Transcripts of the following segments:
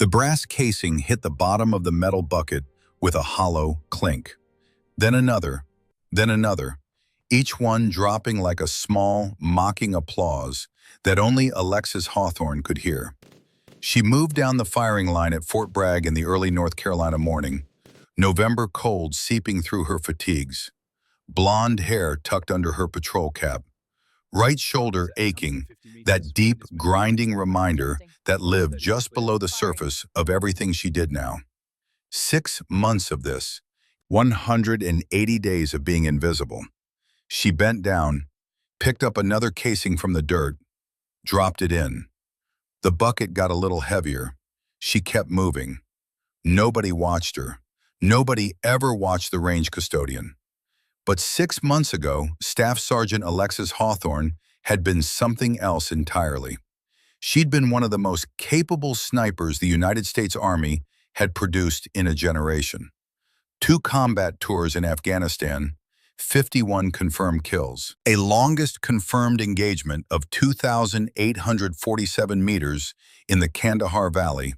The brass casing hit the bottom of the metal bucket with a hollow clink. Then another, each one dropping like a small, mocking applause that only Alexis Hawthorne could hear. She moved down the firing line at Fort Bragg in the early North Carolina morning, November cold seeping through her fatigues, blonde hair tucked under her patrol cap, right shoulder aching, that deep, grinding reminder that lived just below the surface of everything she did now. 6 months of this, 180 days of being invisible. She bent down, picked up another casing from the dirt, dropped it in. The bucket got a little heavier. She kept moving. Nobody watched her. Nobody ever watched the range custodian. But 6 months ago, Staff Sergeant Alexis Hawthorne had been something else entirely. She'd been one of the most capable snipers the United States Army had produced in a generation. 2 combat tours in Afghanistan, 51 confirmed kills, a longest confirmed engagement of 2,847 meters in the Kandahar Valley,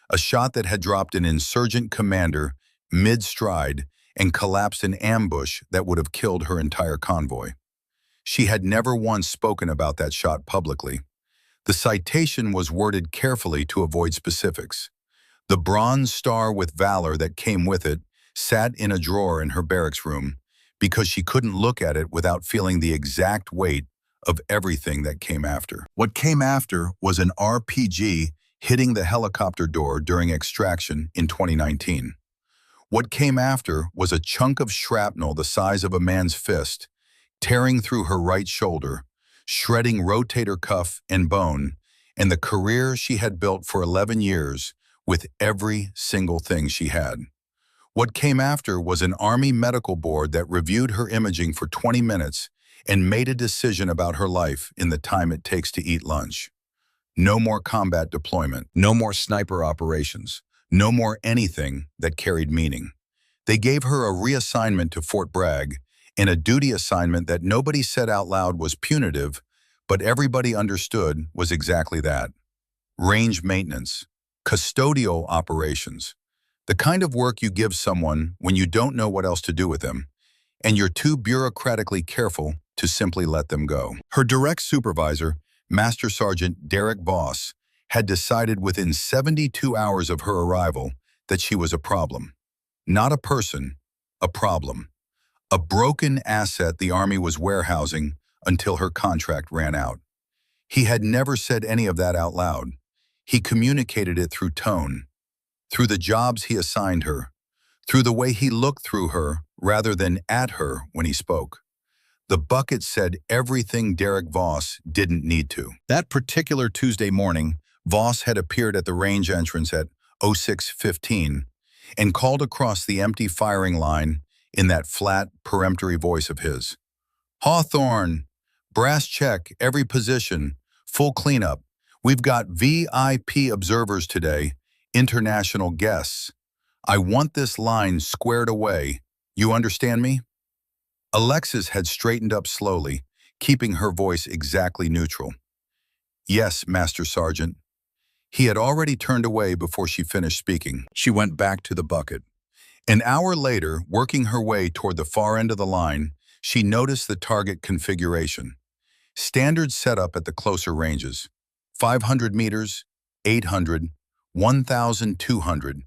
a shot that had dropped an insurgent commander mid-stride and collapsed an ambush that would have killed her entire convoy. She had never once spoken about that shot publicly. The citation was worded carefully to avoid specifics. The Bronze Star with Valor that came with it sat in a drawer in her barracks room because she couldn't look at it without feeling the exact weight of everything that came after. What came after was an RPG hitting the helicopter door during extraction in 2019. What came after was a chunk of shrapnel the size of a man's fist, tearing through her right shoulder, shredding rotator cuff and bone, and the career she had built for 11 years with every single thing she had. What came after was an Army medical board that reviewed her imaging for 20 minutes and made a decision about her life in the time it takes to eat lunch. No more combat deployment, no more sniper operations, no more anything that carried meaning. They gave her a reassignment to Fort Bragg and a duty assignment that nobody said out loud was punitive, but everybody understood was exactly that. Range maintenance, custodial operations, the kind of work you give someone when you don't know what else to do with them, and you're too bureaucratically careful to simply let them go. Her direct supervisor, Master Sergeant Derek Voss, had decided within 72 hours of her arrival that she was a problem. Not a person, a problem. A broken asset the Army was warehousing until her contract ran out. He had never said any of that out loud. He communicated it through tone, through the jobs he assigned her, through the way he looked through her rather than at her when he spoke. The bucket said everything Derek Voss didn't need to. That particular Tuesday morning, Voss had appeared at the range entrance at 06:15 and called across the empty firing line in that flat, peremptory voice of his. "Hawthorne, brass check, every position, full cleanup. We've got VIP observers today, international guests. I want this line squared away. You understand me?" Alexis had straightened up slowly, keeping her voice exactly neutral. "Yes, Master Sergeant." He had already turned away before she finished speaking. She went back to the bucket. An hour later, working her way toward the far end of the line, she noticed the target configuration. Standard setup at the closer ranges. 500 meters, 800, 1,200.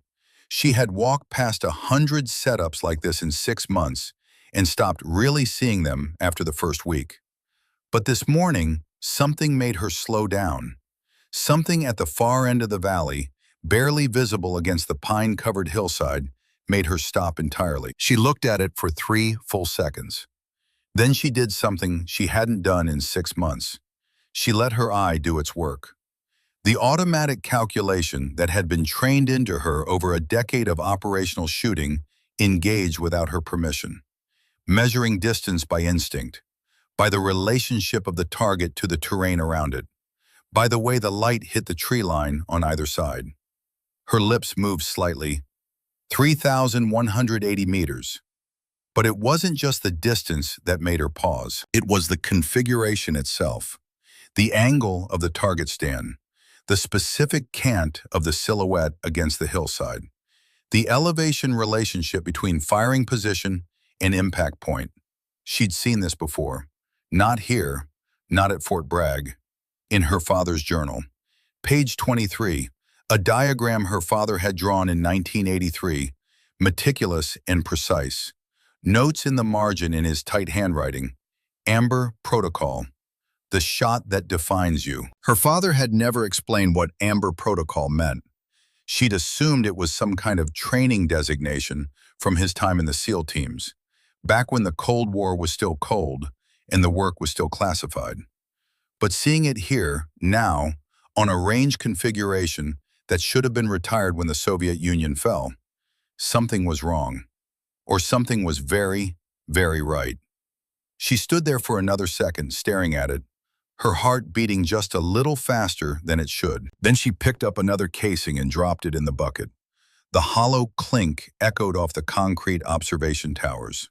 She had walked past 100 setups like this in 6 months and stopped really seeing them after the first week. But this morning, something made her slow down. Something at the far end of the valley, barely visible against the pine-covered hillside, made her stop entirely. She looked at it for 3 full seconds. Then she did something she hadn't done in 6 months. She let her eye do its work. The automatic calculation that had been trained into her over a decade of operational shooting engaged without her permission, measuring distance by instinct, by the relationship of the target to the terrain around it, by the way the light hit the tree line on either side. Her lips moved slightly. 3,180 meters. But it wasn't just the distance that made her pause. It was the configuration itself. The angle of the target stand. the specific cant of the silhouette against the hillside, the elevation relationship between firing position and impact point. She'd seen this before. Not here, not at Fort Bragg, in her father's journal. Page 23, a diagram her father had drawn in 1983, meticulous and precise. Notes in the margin in his tight handwriting. Amber Protocol, the shot that defines you. Her father had never explained what Amber Protocol meant. She'd assumed it was some kind of training designation from his time in the SEAL teams, back when the Cold War was still cold and the work was still classified. But seeing it here, now, on a range configuration that should have been retired when the Soviet Union fell, something was wrong. Or something was very, very right. She stood there for another second, staring at it, her heart beating just a little faster than it should. Then she picked up another casing and dropped it in the bucket. The hollow clink echoed off the concrete observation towers.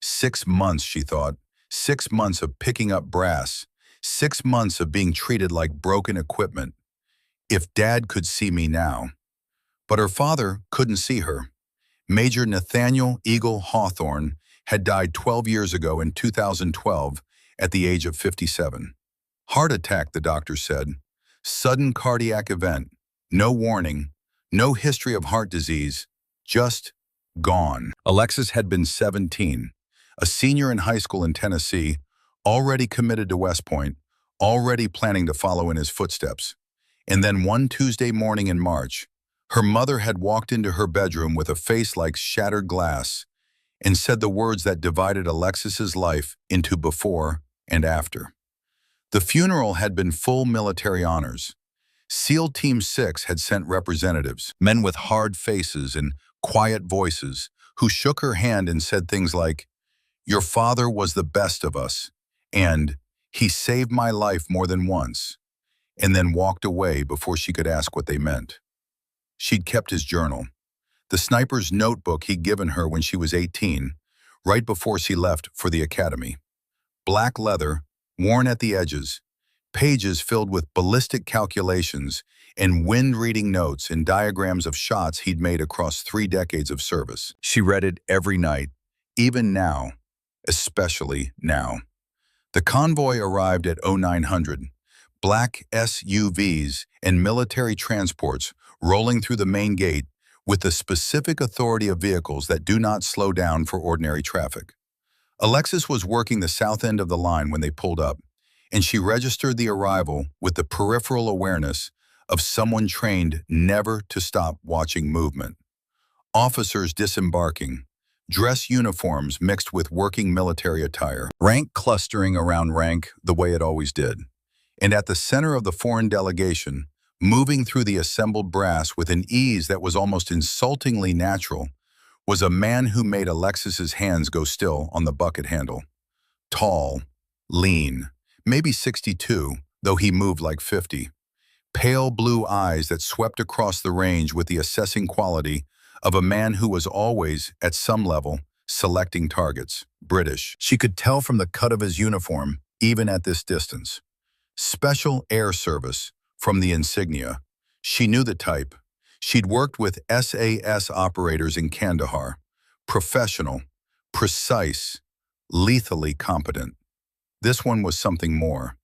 6 months, she thought. 6 months of picking up brass. 6 months of being treated like broken equipment. If Dad could see me now. But her father couldn't see her. Major Nathaniel Eagle Hawthorne had died 12 years ago in 2012 at the age of 57. Heart attack, the doctor said. Sudden cardiac event. No warning. No history of heart disease. Just gone. Alexis had been 17, a senior in high school in Tennessee, already committed to West Point, already planning to follow in his footsteps. And then one Tuesday morning in March, her mother had walked into her bedroom with a face like shattered glass and said the words that divided Alexis's life into before and after. The funeral had been full military honors. SEAL Team 6 had sent representatives, men with hard faces and quiet voices, who shook her hand and said things like, "Your father was the best of us," and "He saved my life more than once," and then walked away before she could ask what they meant. She'd kept his journal, the sniper's notebook he'd given her when she was 18, right before she left for the academy. Black leather, worn at the edges, pages filled with ballistic calculations and wind-reading notes and diagrams of shots he'd made across 3 decades of service. She read it every night, even now, especially now. The convoy arrived at 0900, black SUVs and military transports rolling through the main gate with the specific authority of vehicles that do not slow down for ordinary traffic. Alexis was working the south end of the line when they pulled up, and she registered the arrival with the peripheral awareness of someone trained never to stop watching movement. Officers disembarking, dress uniforms mixed with working military attire, rank clustering around rank the way it always did. And at the center of the foreign delegation, moving through the assembled brass with an ease that was almost insultingly natural, was a man who made Alexis's hands go still on the bucket handle. Tall, lean, maybe 62, though he moved like 50. Pale blue eyes that swept across the range with the assessing quality of a man who was always, at some level, selecting targets. British. She could tell from the cut of his uniform, even at this distance. Special Air Service, from the insignia. She knew the type. She'd worked with SAS operators in Kandahar. Professional, precise, lethally competent. This one was something more.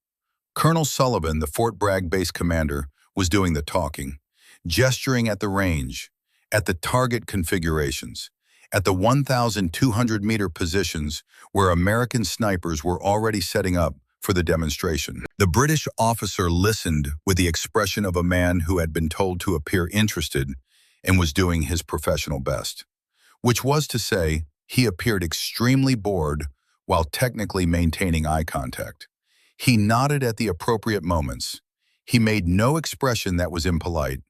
Colonel Sullivan, the Fort Bragg base commander, was doing the talking, gesturing at the range, at the target configurations, at the 1,200-meter positions where American snipers were already setting up for the demonstration. The British officer listened with the expression of a man who had been told to appear interested and was doing his professional best, which was to say, he appeared extremely bored while technically maintaining eye contact. He nodded at the appropriate moments. He made no expression that was impolite.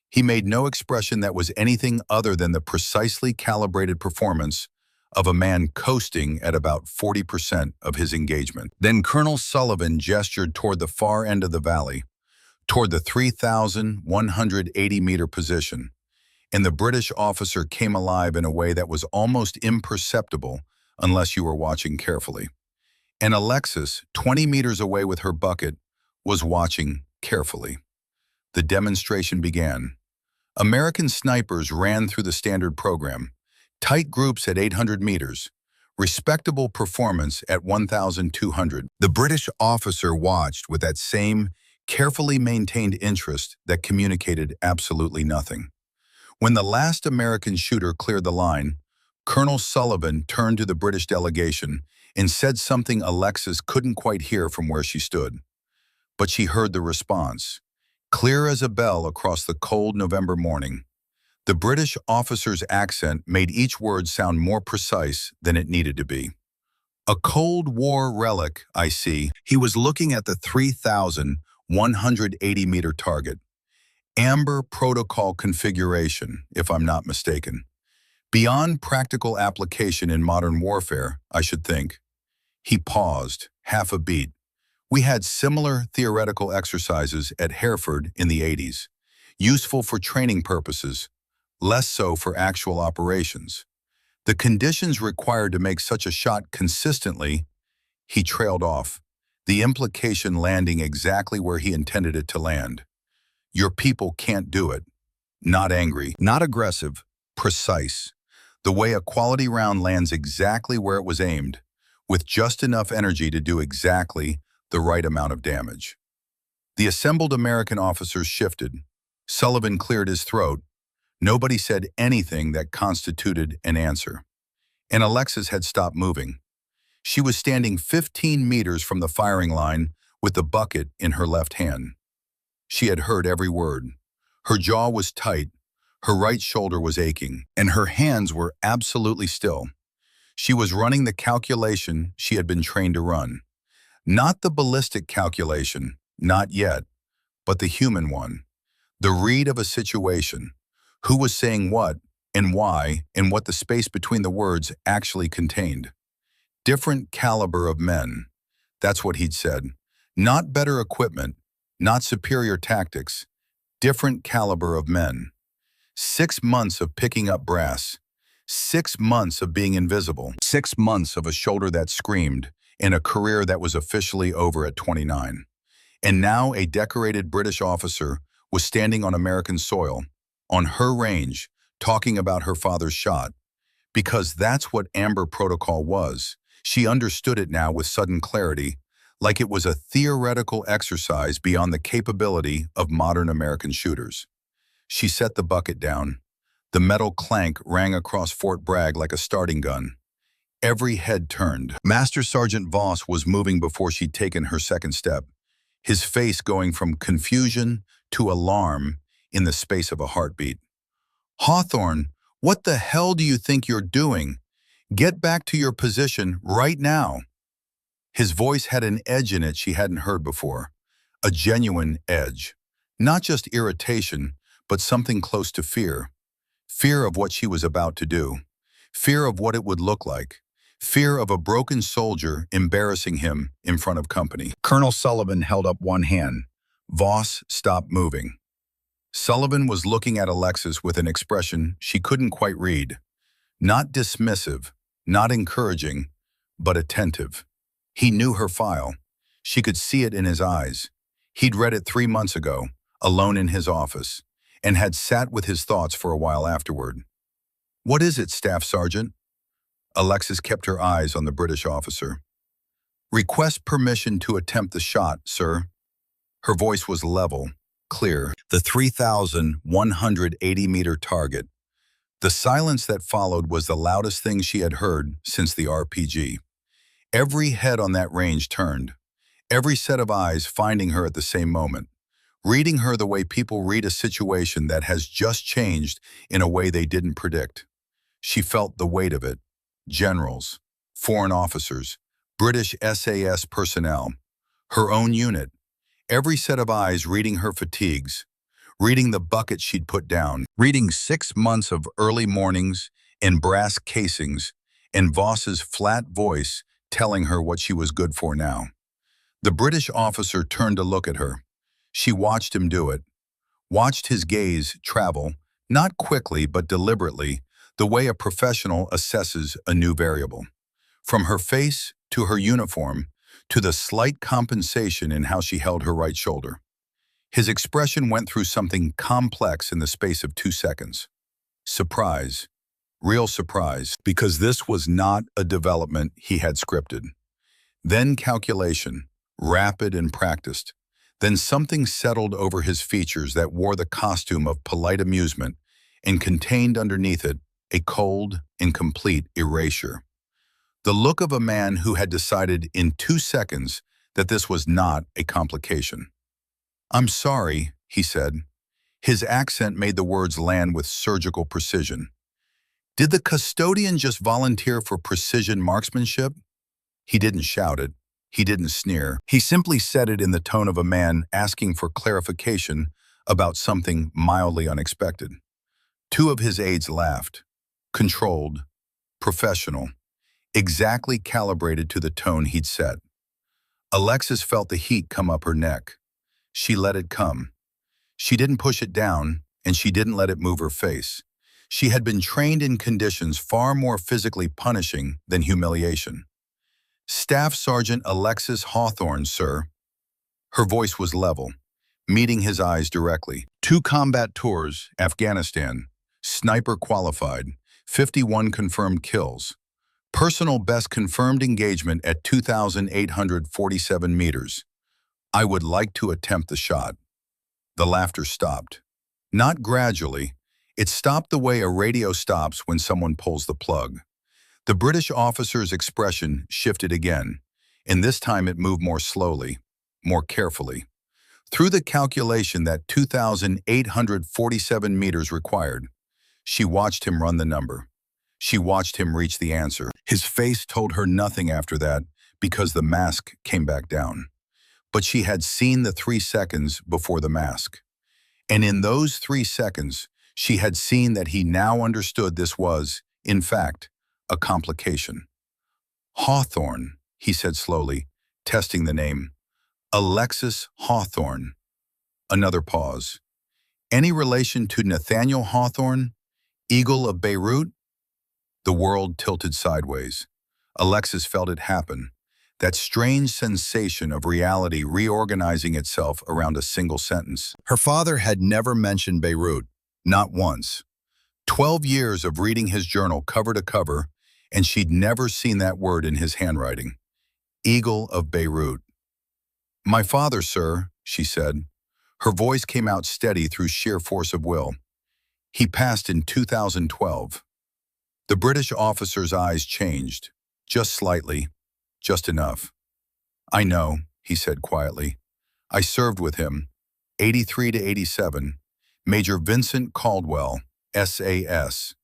He made no expression that was anything other than the precisely calibrated performance of a man coasting at about 40% of his engagement. Then Colonel Sullivan gestured toward the far end of the valley, toward the 3,180-meter position, and the British officer came alive in a way that was almost imperceptible unless you were watching carefully. And Alexis, 20 meters away with her bucket, was watching carefully. The demonstration began. American snipers ran through the standard program. Tight groups at 800 meters. Respectable performance at 1,200. The British officer watched with that same carefully maintained interest that communicated absolutely nothing. When the last American shooter cleared the line, Colonel Sullivan turned to the British delegation and said something Alexis couldn't quite hear from where she stood. But she heard the response, clear as a bell across the cold November morning. The British officer's accent made each word sound more precise than it needed to be. A Cold War relic, I see. He was looking at the 3,180-meter target. Amber protocol configuration, if I'm not mistaken. Beyond practical application in modern warfare, I should think. He paused, half a beat. We had similar theoretical exercises at Hereford in the 80s, useful for training purposes, less so for actual operations. The conditions required to make such a shot consistently, he trailed off, the implication landing exactly where he intended it to land. Your people can't do it. Not angry, not aggressive, precise. The way a quality round lands exactly where it was aimed, with just enough energy to do exactly the right amount of damage. The assembled American officers shifted. Sullivan cleared his throat. Nobody said anything that constituted an answer. And Alexis had stopped moving. She was standing 15 meters from the firing line with the bucket in her left hand. She had heard every word. Her jaw was tight, her right shoulder was aching, and her hands were absolutely still. She was running the calculation she had been trained to run. Not the ballistic calculation, not yet, but the human one. The read of a situation. Who was saying what, and why, and what the space between the words actually contained. Different caliber of men. That's what he'd said. Not better equipment, not superior tactics. Different caliber of men. 6 months of picking up brass. 6 months of being invisible. 6 months of a shoulder that screamed, and a career that was officially over at 29. And now a decorated British officer was standing on American soil, on her range, talking about her father's shot. Because that's what Amber Protocol was. She understood it now with sudden clarity, like it was a theoretical exercise beyond the capability of modern American shooters. She set the bucket down. The metal clank rang across Fort Bragg like a starting gun. Every head turned. Master Sergeant Voss was moving before she'd taken her second step, his face going from confusion to alarm in the space of a heartbeat. Hawthorne, what the hell do you think you're doing? Get back to your position right now. His voice had an edge in it she hadn't heard before, a genuine edge. Not just irritation, but something close to fear. Fear of what she was about to do. Fear of what it would look like. Fear of a broken soldier embarrassing him in front of company. Colonel Sullivan held up one hand. Voss stopped moving. Sullivan was looking at Alexis with an expression she couldn't quite read. Not dismissive, not encouraging, but attentive. He knew her file. She could see it in his eyes. He'd read it 3 months ago, alone in his office, and had sat with his thoughts for a while afterward. What is it, Staff Sergeant? Alexis kept her eyes on the British officer. Request permission to attempt the shot, sir. Her voice was level, clear. The 3,180-meter target. The silence that followed was the loudest thing she had heard since the RPG. Every head on that range turned, every set of eyes finding her at the same moment, reading her the way people read a situation that has just changed in a way they didn't predict. She felt the weight of it. Generals, foreign officers, British SAS personnel, her own unit, every set of eyes reading her fatigues, reading the bucket she'd put down, reading 6 months of early mornings in brass casings, and Voss's flat voice telling her what she was good for now. The British officer turned to look at her. She watched him do it, watched his gaze travel, not quickly but deliberately, the way a professional assesses a new variable. From her face to her uniform, to the slight compensation in how she held her right shoulder. His expression went through something complex in the space of 2 seconds. Surprise, real surprise, because this was not a development he had scripted. Then calculation, rapid and practiced. Then something settled over his features that wore the costume of polite amusement and contained underneath it a cold and complete erasure. The look of a man who had decided in 2 seconds that this was not a complication. "I'm sorry," he said. His accent made the words land with surgical precision. "Did the custodian just volunteer for precision marksmanship?" He didn't shout it. He didn't sneer. He simply said it in the tone of a man asking for clarification about something mildly unexpected. Two of his aides laughed. Controlled, professional, exactly calibrated to the tone he'd set. Alexis felt the heat come up her neck. She let it come. She didn't push it down, and she didn't let it move her face. She had been trained in conditions far more physically punishing than humiliation. "Staff Sergeant Alexis Hawthorne, sir." Her voice was level, meeting his eyes directly. 2 combat tours, Afghanistan, sniper qualified, 51 confirmed kills. Personal best confirmed engagement at 2,847 meters. "I would like to attempt the shot." The laughter stopped. Not gradually. It stopped the way a radio stops when someone pulls the plug. The British officer's expression shifted again, and this time it moved more slowly, more carefully. Through the calculation that 2,847 meters required, she watched him run the number. She watched him reach the answer. His face told her nothing after that because the mask came back down. But she had seen the 3 seconds before the mask. And in those 3 seconds, she had seen that he now understood this was, in fact, a complication. "Hawthorne," he said slowly, testing the name. "Alexis Hawthorne." Another pause. "Any relation to Nathaniel Hawthorne, Eagle of Beirut?" The world tilted sideways. Alexis felt it happen. That strange sensation of reality reorganizing itself around a single sentence. Her father had never mentioned Beirut, not once. 12 years of reading his journal cover to cover, and she'd never seen that word in his handwriting. Eagle of Beirut. "My father, sir," she said. Her voice came out steady through sheer force of will. "He passed in 2012. The British officer's eyes changed, just slightly, just enough. "I know," he said quietly. "I served with him, 83 to 87, Major Vincent Caldwell, SAS.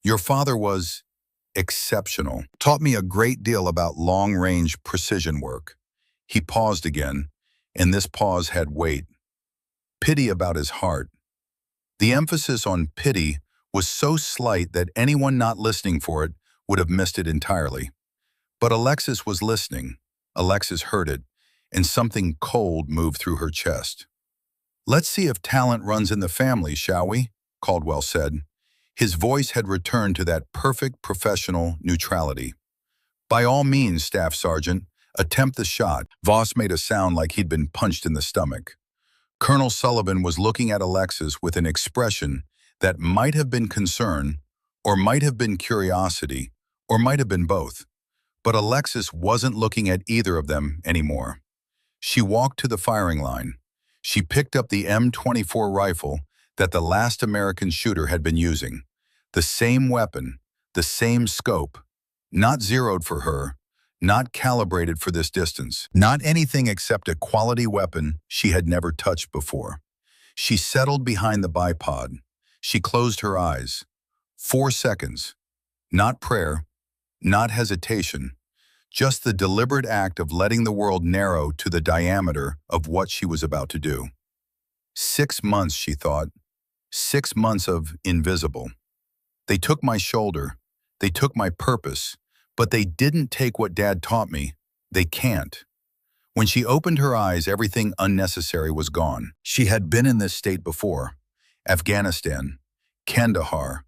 Your father was exceptional. Taught me a great deal about long-range precision work." He paused again, and this pause had weight. Pity about his heart. The emphasis on pity was so slight that anyone not listening for it would have missed it entirely. But Alexis was listening. Alexis heard it, and something cold moved through her chest. "Let's see if talent runs in the family, shall we?" Caldwell said. His voice had returned to that perfect professional neutrality. "By all means, Staff Sergeant, attempt the shot." Voss made a sound like he'd been punched in the stomach. Colonel Sullivan was looking at Alexis with an expression that might have been concern, or might have been curiosity, or might have been both. But Alexis wasn't looking at either of them anymore. She walked to the firing line. She picked up the M24 rifle that the last American shooter had been using. The same weapon, the same scope, not zeroed for her, not calibrated for this distance, not anything except a quality weapon she had never touched before. She settled behind the bipod. She closed her eyes. 4 seconds. Not prayer, not hesitation, just the deliberate act of letting the world narrow to the diameter of what she was about to do. 6 months, she thought. 6 months of invisible. They took my shoulder. They took my purpose. But they didn't take what Dad taught me. They can't. When she opened her eyes, everything unnecessary was gone. She had been in this state before. Afghanistan, Kandahar,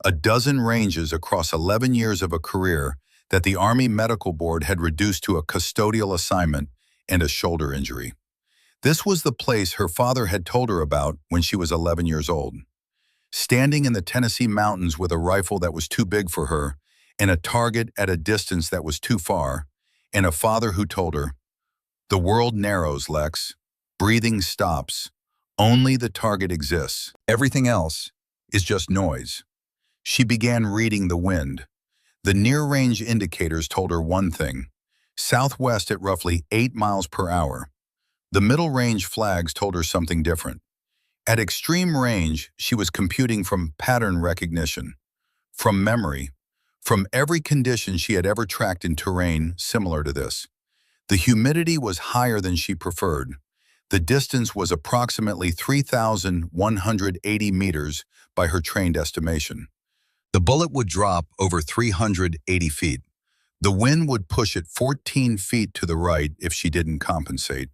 a dozen ranges across 11 years of a career that the Army Medical Board had reduced to a custodial assignment and a shoulder injury. This was the place her father had told her about when she was 11 years old. Standing in the Tennessee mountains with a rifle that was too big for her, and a target at a distance that was too far, and a father who told her, "The world narrows, Lex. Breathing stops. Only the target exists. Everything else is just noise." She began reading the wind. The near-range indicators told her one thing: southwest at roughly 8 miles per hour. The middle-range flags told her something different. At extreme range, she was computing from pattern recognition, from memory, from every condition she had ever tracked in terrain similar to this. The humidity was higher than she preferred. The distance was approximately 3,180 meters by her trained estimation. The bullet would drop over 380 feet. The wind would push it 14 feet to the right if she didn't compensate.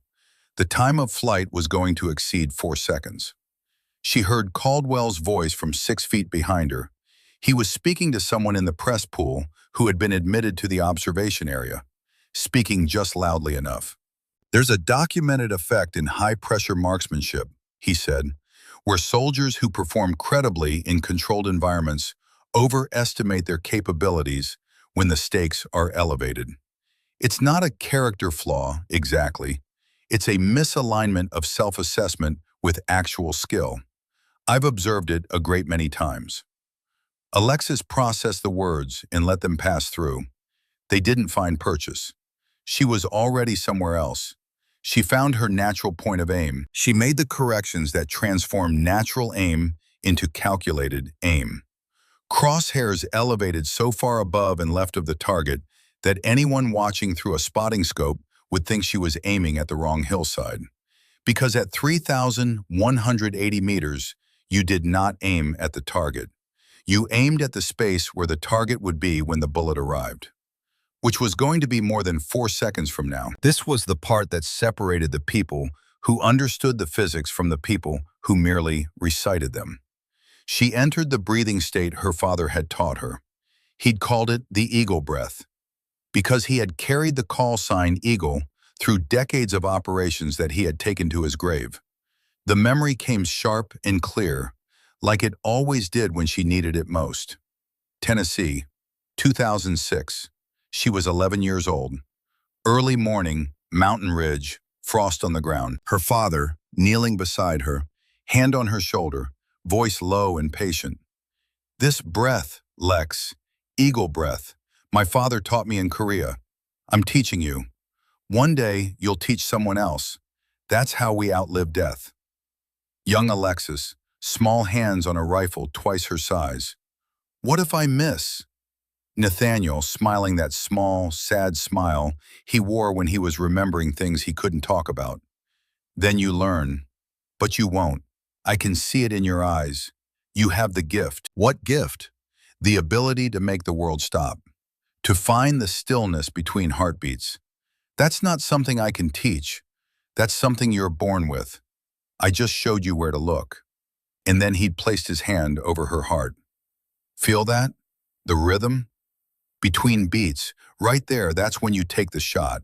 The time of flight was going to exceed 4 seconds. She heard Caldwell's voice from 6 feet behind her. He was speaking to someone in the press pool who had been admitted to the observation area, speaking just loudly enough. "There's a documented effect in high-pressure marksmanship," he said, "where soldiers who perform credibly in controlled environments overestimate their capabilities when the stakes are elevated. It's not a character flaw, exactly. It's a misalignment of self-assessment with actual skill. I've observed it a great many times." Alexis processed the words and let them pass through. They didn't find purchase. She was already somewhere else. She found her natural point of aim. She made the corrections that transformed natural aim into calculated aim. Crosshairs elevated so far above and left of the target that anyone watching through a spotting scope would think she was aiming at the wrong hillside. Because at 3,180 meters, you did not aim at the target. You aimed at the space where the target would be when the bullet arrived, which was going to be more than 4 seconds from now. This was the part that separated the people who understood the physics from the people who merely recited them. She entered the breathing state her father had taught her. He'd called it the eagle breath, because he had carried the call sign eagle through decades of operations that he had taken to his grave. The memory came sharp and clear, like it always did when she needed it most. Tennessee, 2006. She was 11 years old. Early morning, mountain ridge, frost on the ground. Her father, kneeling beside her, hand on her shoulder, voice low and patient. "This breath, Lex, eagle breath, my father taught me in Korea. I'm teaching you. One day, you'll teach someone else. That's how we outlive death." Young Alexis, small hands on a rifle twice her size. "What if I miss?" Nathaniel, smiling that small, sad smile he wore when he was remembering things he couldn't talk about. "Then you learn. But you won't. I can see it in your eyes. You have the gift." What gift? The ability to make the world stop. To find the stillness between heartbeats. That's not something I can teach. That's something you're born with. I just showed you where to look. And then he'd placed his hand over her heart. "Feel that? The rhythm? Between beats, right there, that's when you take the shot.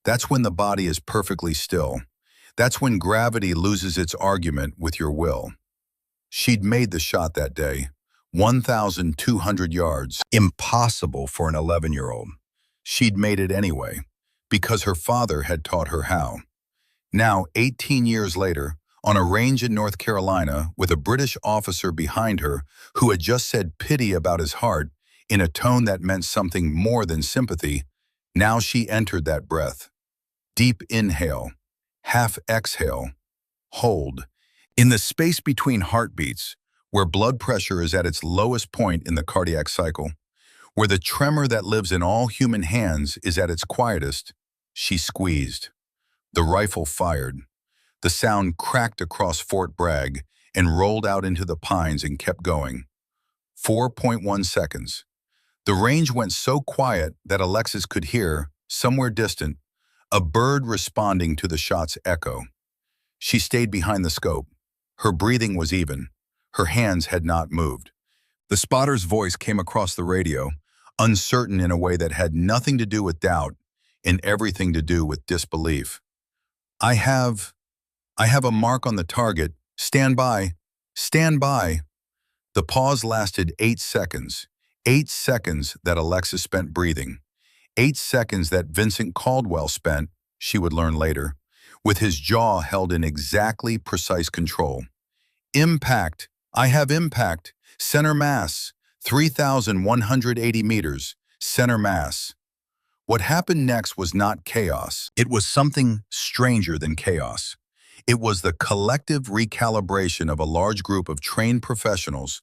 That's when the body is perfectly still. That's when gravity loses its argument with your will." She'd made the shot that day, 1,200 yards. Impossible for an 11-year-old. She'd made it anyway, because her father had taught her how. Now, 18 years later, on a range in North Carolina with a British officer behind her who had just said pity about his heart in a tone that meant something more than sympathy, now she entered that breath. Deep inhale, half exhale, hold. In the space between heartbeats, where blood pressure is at its lowest point in the cardiac cycle, where the tremor that lives in all human hands is at its quietest, she squeezed. The rifle fired. The sound cracked across Fort Bragg and rolled out into the pines and kept going. 4.1 seconds. The range went so quiet that Alexis could hear, somewhere distant, a bird responding to the shot's echo. She stayed behind the scope. Her breathing was even. Her hands had not moved. The spotter's voice came across the radio, uncertain in a way that had nothing to do with doubt and everything to do with disbelief. "I have I have a mark on the target. Stand by. Stand by. The pause lasted 8 seconds. 8 seconds that Alexis spent breathing. 8 seconds that Vincent Caldwell spent, she would learn later, with his jaw held in exactly precise control. Impact. I have impact. Center mass. 3,180 meters. Center mass. What happened next was not chaos. It was something stranger than chaos. It was the collective recalibration of a large group of trained professionals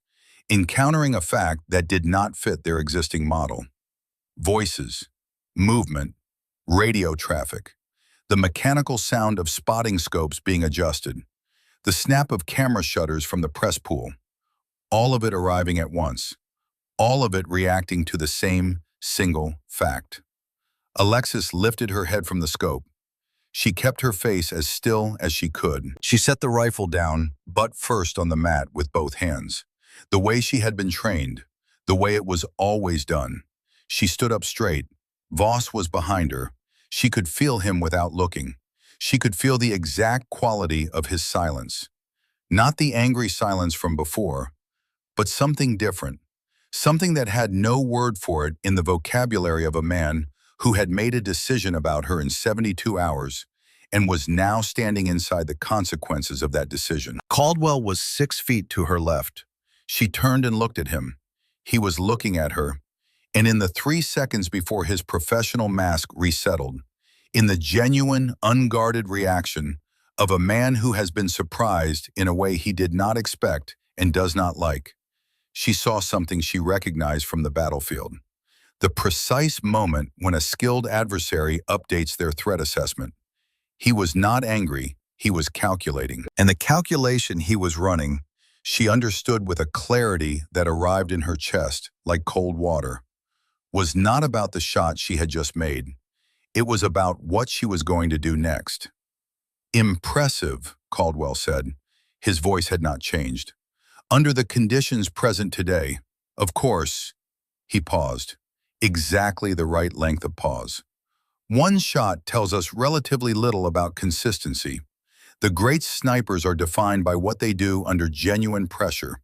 encountering a fact that did not fit their existing model. Voices, movement, radio traffic, the mechanical sound of spotting scopes being adjusted, the snap of camera shutters from the press pool, all of it arriving at once, all of it reacting to the same single fact. Alexis lifted her head from the scope. She kept her face as still as she could. She set the rifle down, butt first on the mat with both hands. The way she had been trained, the way it was always done. She stood up straight. Voss was behind her. She could feel him without looking. She could feel the exact quality of his silence. Not the angry silence from before, but something different. Something that had no word for it in the vocabulary of a man who had made a decision about her in 72 hours and was now standing inside the consequences of that decision. Caldwell was 6 feet to her left. She turned and looked at him. He was looking at her. And in the 3 seconds before his professional mask resettled, in the genuine, unguarded reaction of a man who has been surprised in a way he did not expect and does not like, she saw something she recognized from the battlefield. The precise moment when a skilled adversary updates their threat assessment. He was not angry, he was calculating. And the calculation he was running, she understood with a clarity that arrived in her chest like cold water, was not about the shot she had just made. It was about what she was going to do next. Impressive, Caldwell said. His voice had not changed. Under the conditions present today, of course, he paused. Exactly the right length of pause. One shot tells us relatively little about consistency. The great snipers are defined by what they do under genuine pressure,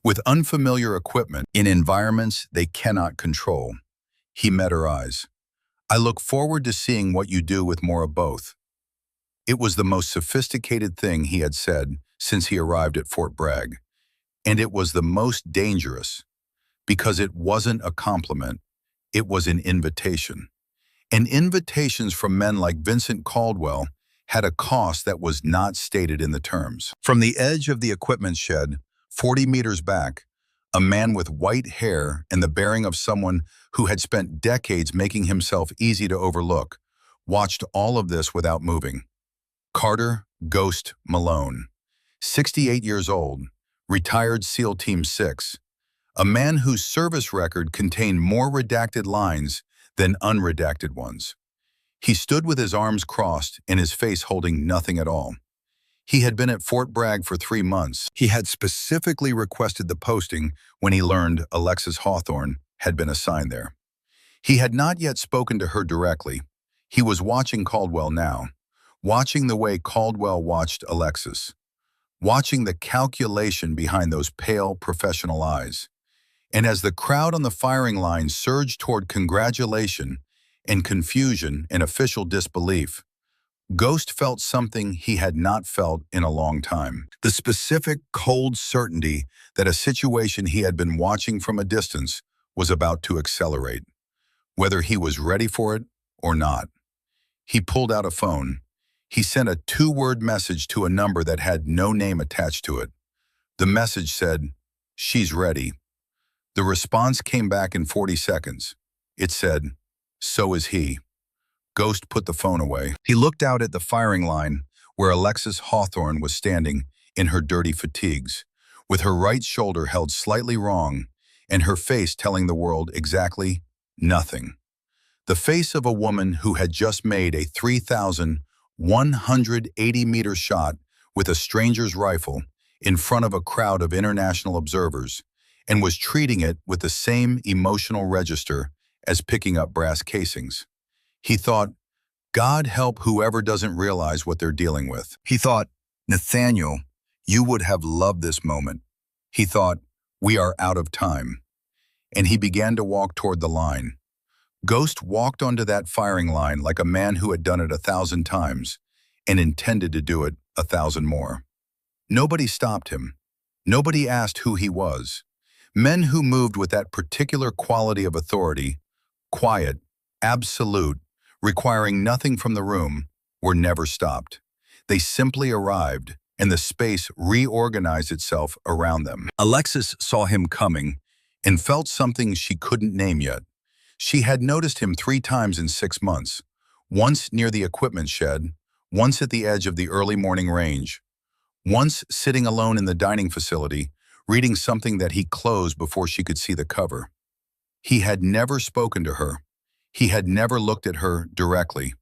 with unfamiliar equipment in environments they cannot control. He met her eyes. I look forward to seeing what you do with more of both. It was the most sophisticated thing he had said since he arrived at Fort Bragg. And it was the most dangerous, because it wasn't a compliment, it was an invitation. And invitations from men like Vincent Caldwell had a cost that was not stated in the terms. From the edge of the equipment shed, 40 meters back, a man with white hair and the bearing of someone who had spent decades making himself easy to overlook, watched all of this without moving. Carter Ghost Malone, 68 years old, retired SEAL Team 6, a man whose service record contained more redacted lines than unredacted ones. He stood with his arms crossed and his face holding nothing at all. He had been at Fort Bragg for 3 months. He had specifically requested the posting when he learned Alexis Hawthorne had been assigned there. He had not yet spoken to her directly. He was watching Caldwell now, watching the way Caldwell watched Alexis, watching the calculation behind those pale, professional eyes. And as the crowd on the firing line surged toward congratulation and confusion and official disbelief, Ghost felt something he had not felt in a long time. The specific, cold certainty that a situation he had been watching from a distance was about to accelerate, whether he was ready for it or not. He pulled out a phone. He sent a 2-word message to a number that had no name attached to it. The message said, "She's ready." The response came back in 40 seconds. It said, "So is he." Ghost put the phone away. He looked out at the firing line where Alexis Hawthorne was standing in her dirty fatigues, with her right shoulder held slightly wrong and her face telling the world exactly nothing. The face of a woman who had just made a 3,180-meter shot with a stranger's rifle in front of a crowd of international observers and was treating it with the same emotional register as picking up brass casings. He thought, God help whoever doesn't realize what they're dealing with. He thought, Nathaniel, you would have loved this moment. He thought, we are out of time. And he began to walk toward the line. Ghost walked onto that firing line like a man who had done it 1,000 times and intended to do it 1,000 more. Nobody stopped him. Nobody asked who he was. Men who moved with that particular quality of authority, quiet, absolute, requiring nothing from the room, were never stopped. They simply arrived, and the space reorganized itself around them. Alexis saw him coming and felt something she couldn't name yet. She had noticed him 3 times in 6 months, once near the equipment shed, once at the edge of the early morning range, once sitting alone in the dining facility, reading something that he closed before she could see the cover. He had never spoken to her. He had never looked at her directly,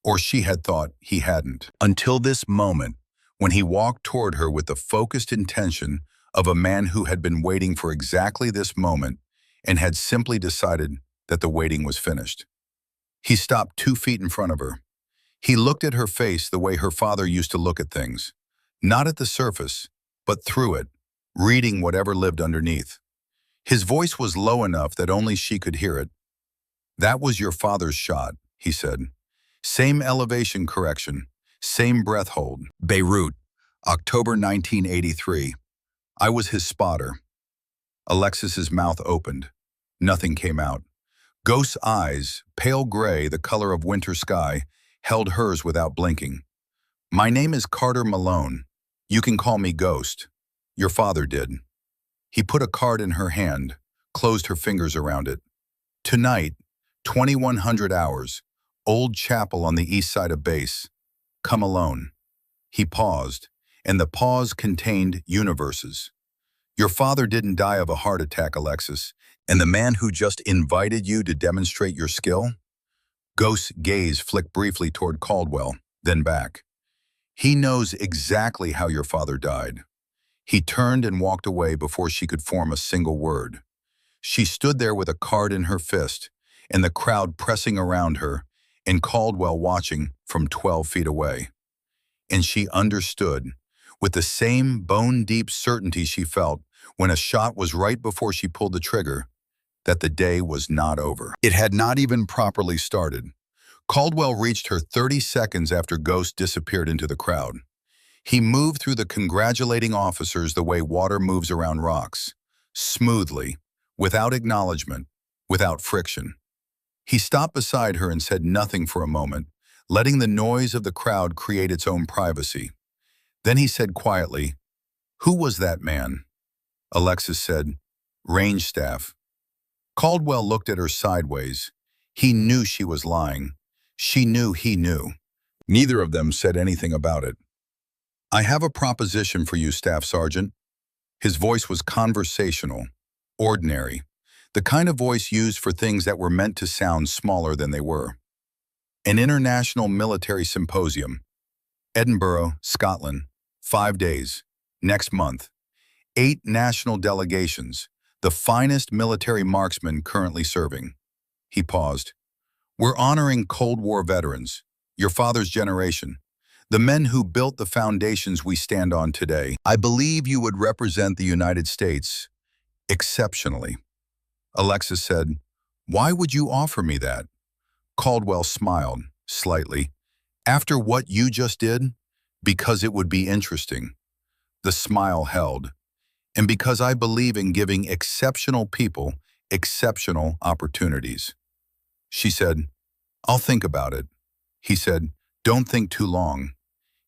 or she had thought he hadn't. Until this moment, when he walked toward her with the focused intention of a man who had been waiting for exactly this moment and had simply decided that the waiting was finished. He stopped 2 feet in front of her. He looked at her face the way her father used to look at things, not at the surface, but through it, reading whatever lived underneath. His voice was low enough that only she could hear it. "That was your father's shot," he said. "Same elevation correction, same breath hold. Beirut, October 1983. I was his spotter." Alexis's mouth opened. Nothing came out. Ghost's eyes, pale gray, the color of winter sky, held hers without blinking. "My name is Carter Malone. You can call me Ghost. Your father did." He put a card in her hand, closed her fingers around it. "Tonight, 2100 hours, Old Chapel on the east side of base. Come alone." He paused, and the pause contained universes. "Your father didn't die of a heart attack, Alexis, and the man who just invited you to demonstrate your skill?" Ghost's gaze flicked briefly toward Caldwell, then back. "He knows exactly how your father died." He turned and walked away before she could form a single word. She stood there with a card in her fist, and the crowd pressing around her, and Caldwell watching from 12 feet away. And she understood, with the same bone-deep certainty she felt when a shot was right before she pulled the trigger, that the day was not over. It had not even properly started. Caldwell reached her 30 seconds after Ghost disappeared into the crowd. He moved through the congratulating officers the way water moves around rocks, smoothly, without acknowledgement, without friction. He stopped beside her and said nothing for a moment, letting the noise of the crowd create its own privacy. Then he said quietly, "Who was that man?" Alexis said, "Range staff." Caldwell looked at her sideways. He knew she was lying. She knew he knew. Neither of them said anything about it. "I have a proposition for you, Staff Sergeant." His voice was conversational, ordinary, the kind of voice used for things that were meant to sound smaller than they were. "An international military symposium. Edinburgh, Scotland. 5 days. Next month. 8 national delegations. The finest military marksmen currently serving." He paused. "We're honoring Cold War veterans, your father's generation, the men who built the foundations we stand on today. I believe you would represent the United States exceptionally." Alexis said, "Why would you offer me that?" Caldwell smiled, slightly. "After what you just did? Because it would be interesting." The smile held. "And because I believe in giving exceptional people exceptional opportunities." She said, "I'll think about it." He said, "Don't think too long."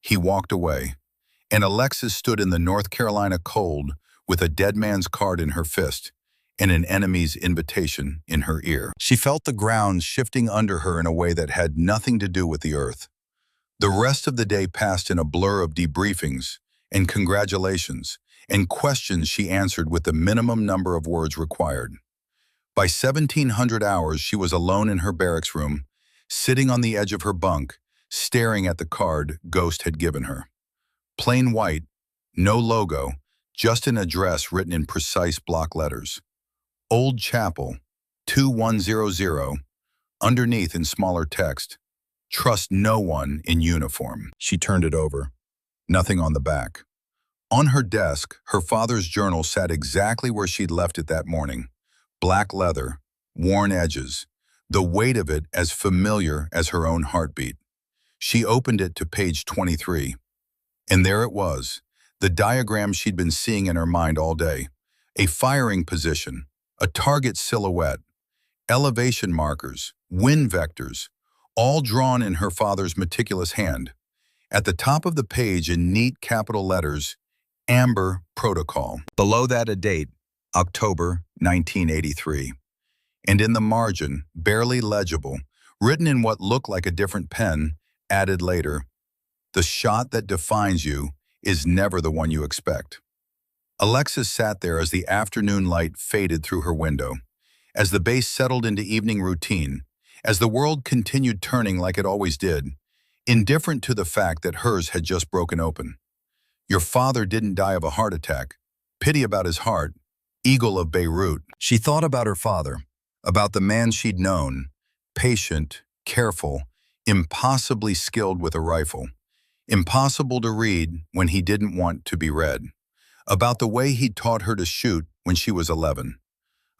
He walked away, and Alexis stood in the North Carolina cold with a dead man's card in her fist and an enemy's invitation in her ear. She felt the ground shifting under her in a way that had nothing to do with the earth. The rest of the day passed in a blur of debriefings and congratulations and questions she answered with the minimum number of words required. By 1700 hours, she was alone in her barracks room, sitting on the edge of her bunk, staring at the card Ghost had given her. Plain white, no logo, just an address written in precise block letters. Old Chapel, 2100, underneath in smaller text, "Trust no one in uniform." She turned it over. Nothing on the back. On her desk, her father's journal sat exactly where she'd left it that morning. Black leather, worn edges, the weight of it as familiar as her own heartbeat. She opened it to page 23. And there it was, the diagram she'd been seeing in her mind all day. A firing position, a target silhouette, elevation markers, wind vectors, all drawn in her father's meticulous hand. At the top of the page in neat capital letters, Amber Protocol. Below that a date, October 1983. And in the margin, barely legible, written in what looked like a different pen, added later, the shot that defines you is never the one you expect. Alexis sat there as the afternoon light faded through her window, as the base settled into evening routine, as the world continued turning like it always did, indifferent to the fact that hers had just broken open. Your father didn't die of a heart attack. Pity about his heart. Eagle of Beirut. She thought about her father, about the man she'd known, patient, careful, impossibly skilled with a rifle, impossible to read when he didn't want to be read, about the way he'd taught her to shoot when she was 11,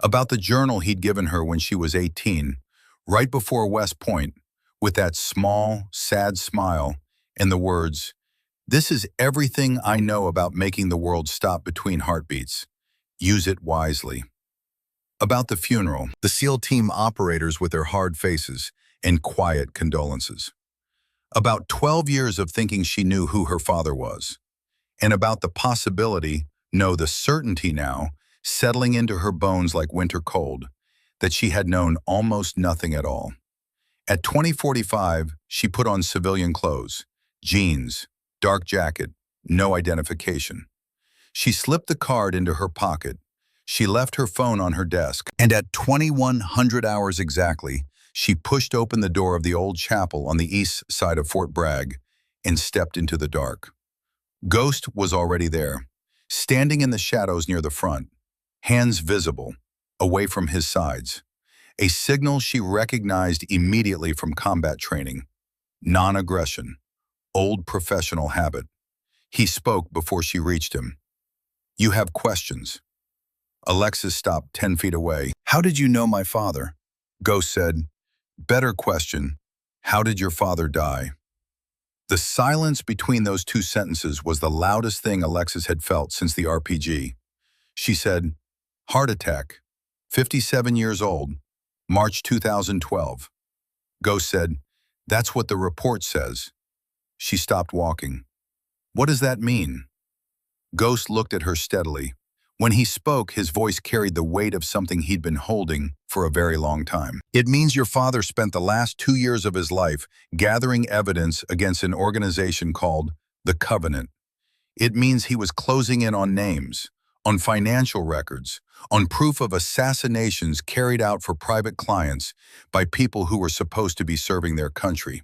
about the journal he'd given her when she was 18, right before West Point, with that small, sad smile and the words, "This is everything I know about making the world stop between heartbeats. Use it wisely." About the funeral, the SEAL team operators with their hard faces and quiet condolences. About 12 years of thinking she knew who her father was. And about the possibility, no, the certainty now, settling into her bones like winter cold, that she had known almost nothing at all. At 20:45, she put on civilian clothes, jeans, dark jacket, no identification. She slipped the card into her pocket. She left her phone on her desk, and at 2100 hours exactly, she pushed open the door of the old chapel on the east side of Fort Bragg and stepped into the dark. Ghost was already there, standing in the shadows near the front, hands visible, away from his sides. A signal she recognized immediately from combat training. Non-aggression, old professional habit. He spoke before she reached him. "You have questions." Alexis stopped 10 feet away. "How did you know my father?" Ghost said, "Better question. How did your father die?" The silence between those two sentences was the loudest thing Alexis had felt since the RPG. She said, "Heart attack, 57 years old, March 2012. Ghost said, "That's what the report says." She stopped walking. "What does that mean?" Ghost looked at her steadily. When he spoke, his voice carried the weight of something he'd been holding for a very long time. "It means your father spent the last 2 years of his life gathering evidence against an organization called the Covenant. It means he was closing in on names, on financial records, on proof of assassinations carried out for private clients by people who were supposed to be serving their country.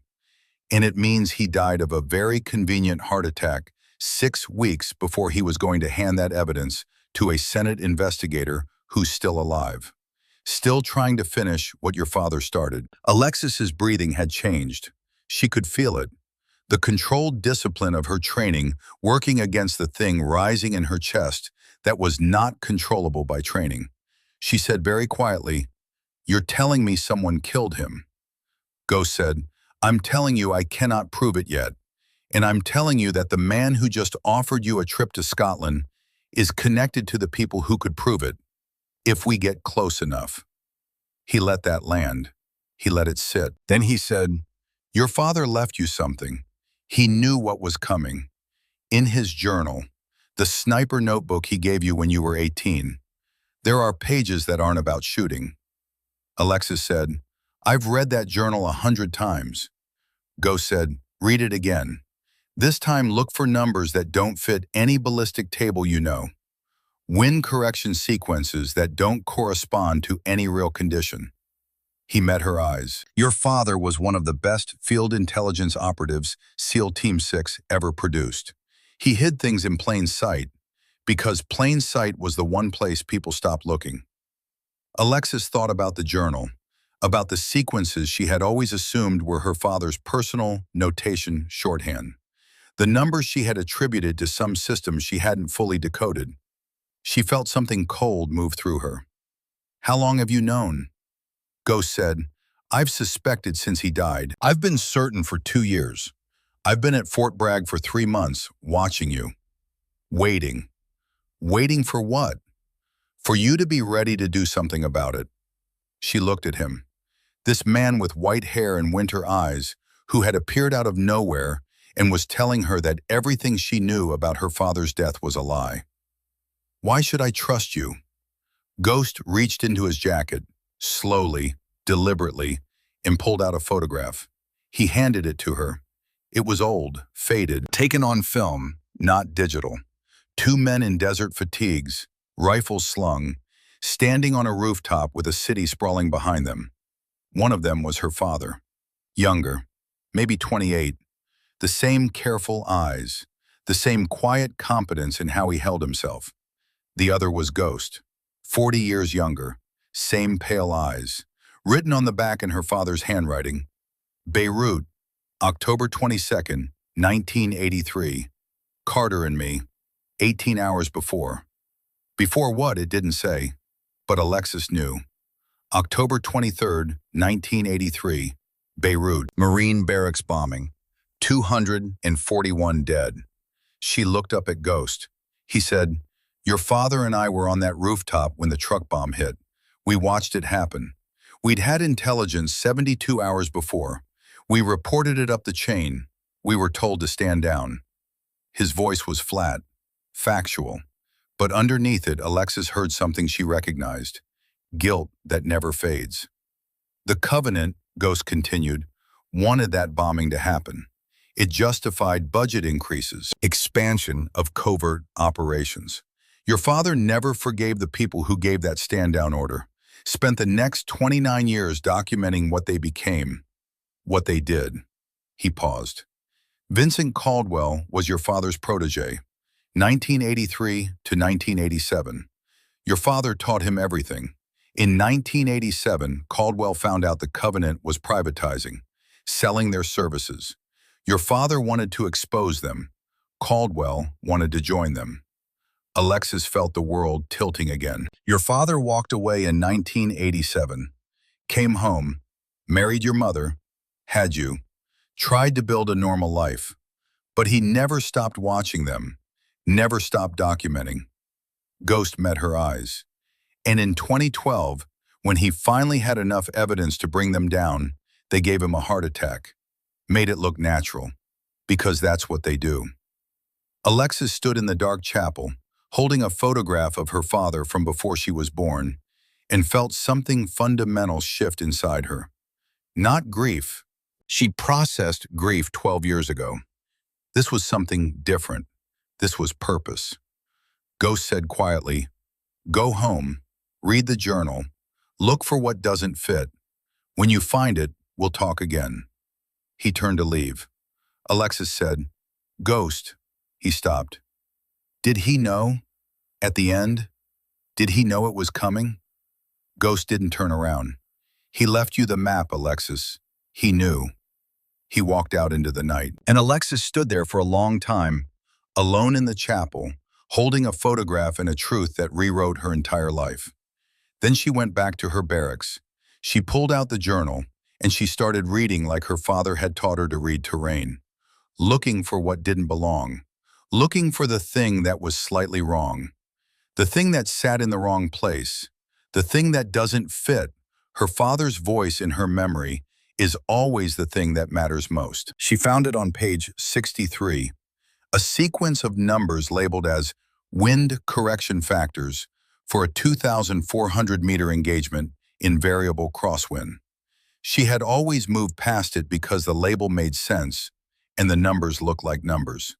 And it means he died of a very convenient heart attack 6 weeks before he was going to hand that evidence to a Senate investigator who's still alive, still trying to finish what your father started." Alexis's breathing had changed. She could feel it. The controlled discipline of her training working against the thing rising in her chest that was not controllable by training. She said very quietly, "You're telling me someone killed him." Ghost said, "I'm telling you I cannot prove it yet. And I'm telling you that the man who just offered you a trip to Scotland is connected to the people who could prove it, if we get close enough." He let that land. He let it sit. Then he said, "Your father left you something. He knew what was coming. In his journal, the sniper notebook he gave you when you were 18, there are pages that aren't about shooting." Alexis said, "I've read that journal 100 times. Ghost said, "Read it again. This time look for numbers that don't fit any ballistic table you know. Wind correction sequences that don't correspond to any real condition." He met her eyes. "Your father was one of the best field intelligence operatives SEAL Team 6 ever produced. He hid things in plain sight, because plain sight was the one place people stopped looking." Alexis thought about the journal, about the sequences she had always assumed were her father's personal notation shorthand. The numbers she had attributed to some system she hadn't fully decoded. She felt something cold move through her. "How long have you known?" Ghost said, "I've suspected since he died. I've been certain for 2 years. I've been at Fort Bragg for 3 months, watching you. Waiting. Waiting for what? For you to be ready to do something about it." She looked at him. This man with white hair and winter eyes, who had appeared out of nowhere and was telling her that everything she knew about her father's death was a lie. "Why should I trust you?" Ghost reached into his jacket, slowly, deliberately, and pulled out a photograph. He handed it to her. It was old, faded, taken on film, not digital. Two men in desert fatigues, rifles slung, standing on a rooftop with a city sprawling behind them. One of them was her father. Younger, maybe 28, the same careful eyes, the same quiet competence in how he held himself. The other was Ghost, 40 years younger, same pale eyes. Written on the back in her father's handwriting, "Beirut, October 22nd, 1983. Carter and me, 18 hours before." Before what, it didn't say, but Alexis knew. October 23rd, 1983, Beirut. Marine barracks bombing. 241 dead. She looked up at Ghost. He said, "Your father and I were on that rooftop when the truck bomb hit. We watched it happen. We'd had intelligence 72 hours before. We reported it up the chain. We were told to stand down." His voice was flat, factual, but underneath it, Alexis heard something she recognized: guilt that never fades. The Covenant, Ghost continued, wanted that bombing to happen. It justified budget increases, expansion of covert operations. Your father never forgave the people who gave that stand-down order, spent the next 29 years documenting what they became, what they did. He paused. Vincent Caldwell was your father's protege, 1983 to 1987. Your father taught him everything. In 1987, Caldwell found out the Covenant was privatizing, selling their services. Your father wanted to expose them. Caldwell wanted to join them. Alexis felt the world tilting again. Your father walked away in 1987, came home, married your mother, had you, tried to build a normal life. But he never stopped watching them, never stopped documenting. Ghost met her eyes. And in 2012, when he finally had enough evidence to bring them down, they gave him a heart attack. Made it look natural, because that's what they do. Alexis stood in the dark chapel, holding a photograph of her father from before she was born, and felt something fundamental shift inside her. Not grief. She processed grief 12 years ago. This was something different. This was purpose. Ghost said quietly, "Go home, read the journal, look for what doesn't fit. When you find it, we'll talk again." He turned to leave. Alexis said, "Ghost." He stopped. Did he know? At the end? Did he know it was coming? Ghost didn't turn around. "He left you the map, Alexis. He knew." He walked out into the night. And Alexis stood there for a long time, alone in the chapel, holding a photograph and a truth that rewrote her entire life. Then she went back to her barracks. She pulled out the journal, and she started reading like her father had taught her to read terrain, looking for what didn't belong, looking for the thing that was slightly wrong, the thing that sat in the wrong place, the thing that doesn't fit. Her father's voice in her memory is always the thing that matters most. She found it on page 63, a sequence of numbers labeled as wind correction factors for a 2,400-meter engagement in variable crosswind. She had always moved past it because the label made sense and the numbers looked like numbers.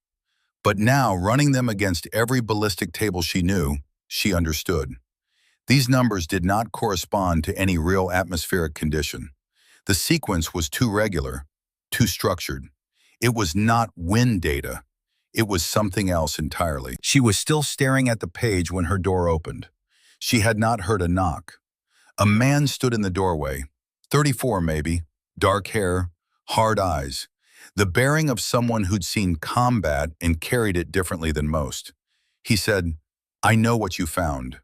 But now, running them against every ballistic table she knew, she understood. These numbers did not correspond to any real atmospheric condition. The sequence was too regular, too structured. It was not wind data. It was something else entirely. She was still staring at the page when her door opened. She had not heard a knock. A man stood in the doorway, 34 maybe, dark hair, hard eyes. the bearing of someone who'd seen combat and carried it differently than most. He said, "I know what you found."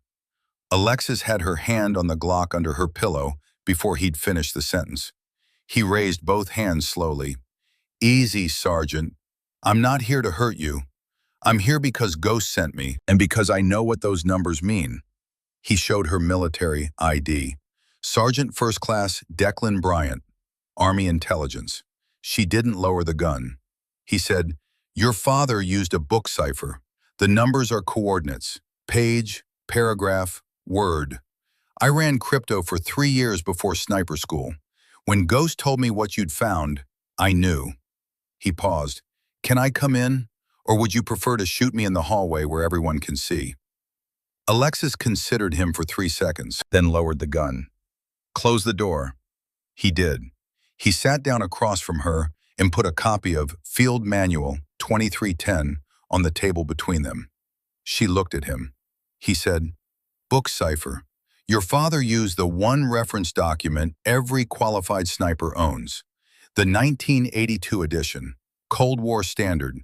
Alexis had her hand on the Glock under her pillow before he'd finished the sentence. He raised both hands slowly. "Easy, Sergeant. I'm not here to hurt you. I'm here because Ghost sent me, and because I know what those numbers mean." He showed her military ID. Sergeant First Class Declan Bryant, Army Intelligence. She didn't lower the gun. He said, "Your father used a book cipher. The numbers are coordinates, page, paragraph, word. I ran crypto for 3 years before sniper school. When Ghost told me what you'd found, I knew." He paused. "Can I come in? Or would you prefer to shoot me in the hallway where everyone can see?" Alexis considered him for 3 seconds, then lowered the gun. "Close the door." He did. He sat down across from her and put a copy of Field Manual 2310 on the table between them. She looked at him. He said, "Book cipher. Your father used the one reference document every qualified sniper owns, the 1982 edition, Cold War Standard."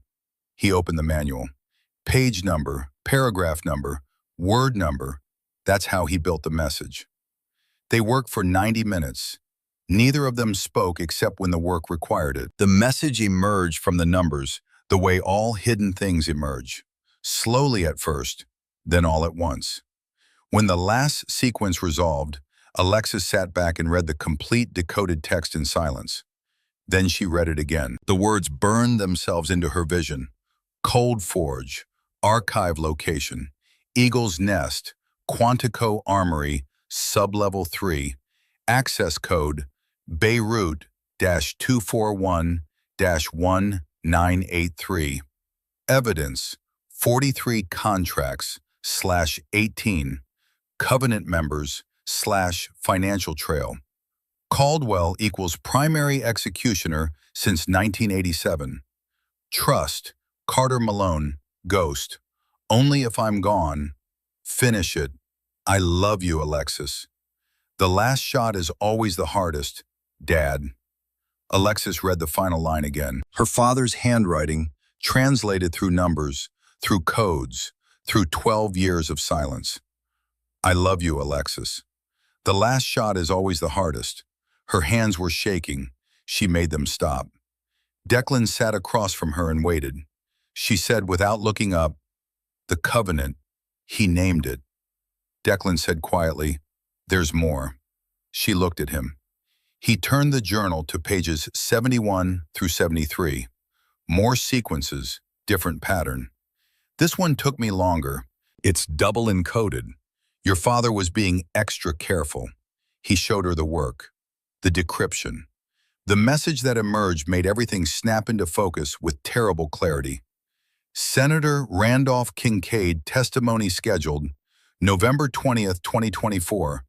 He opened the manual. Page number, paragraph number, word number. That's how he built the message. They worked for 90 minutes. Neither of them spoke except when the work required it. The message emerged from the numbers, the way all hidden things emerge. Slowly at first, then all at once. When the last sequence resolved, Alexis sat back and read the complete decoded text in silence. Then she read it again. The words burned themselves into her vision. Cold Forge, archive location, Eagle's Nest, Quantico Armory, Sublevel 3, access code Beirut-241-1983, evidence 43 contracts/18, covenant members/financial trail. Caldwell equals primary executioner since 1987. Trust, Carter Malone, Ghost. Only if I'm gone. Finish it. I love you, Alexis. The last shot is always the hardest, Dad. Alexis read the final line again. Her father's handwriting, translated through numbers, through codes, through 12 years of silence. I love you, Alexis. The last shot is always the hardest. Her hands were shaking. She made them stop. Declan sat across from her and waited. She said without looking up, "The covenant. He named it." Declan said quietly, "There's more." She looked at him. He turned the journal to pages 71 through 73. More sequences, different pattern. "This one took me longer. It's double encoded. Your father was being extra careful." He showed her the work, the decryption. The message that emerged made everything snap into focus with terrible clarity. Senator Randolph Kincaid testimony scheduled November 20th, 2024.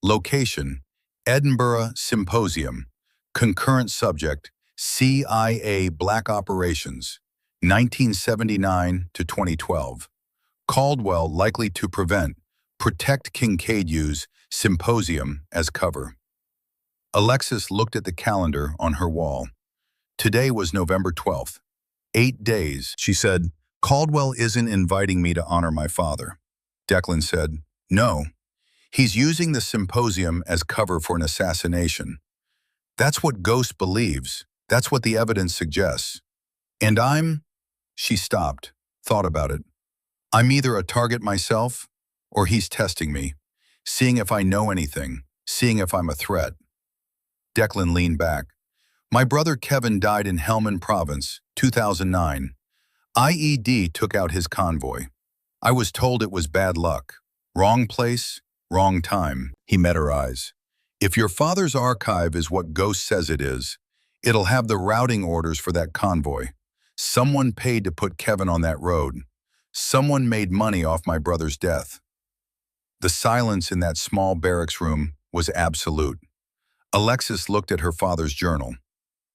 Location, Edinburgh Symposium. Concurrent subject, CIA Black Operations, 1979 to 2012. Caldwell likely to protect Kincaid use Symposium as cover. Alexis looked at the calendar on her wall. Today was November 12th. 8 days, she said. Caldwell isn't inviting me to honor my father. Declan said, "No. He's using the symposium as cover for an assassination. That's what Ghost believes. That's what the evidence suggests. And She stopped, thought about it. "I'm either a target myself, or he's testing me, seeing if I know anything, seeing if I'm a threat." Declan leaned back. "My brother Kevin died in Helmand Province, 2009. IED took out his convoy. I was told it was bad luck. Wrong place, wrong time." He met her eyes. "If your father's archive is what Ghost says it is, it'll have the routing orders for that convoy. Someone paid to put Kevin on that road. Someone made money off my brother's death." The silence in that small barracks room was absolute. Alexis looked at her father's journal.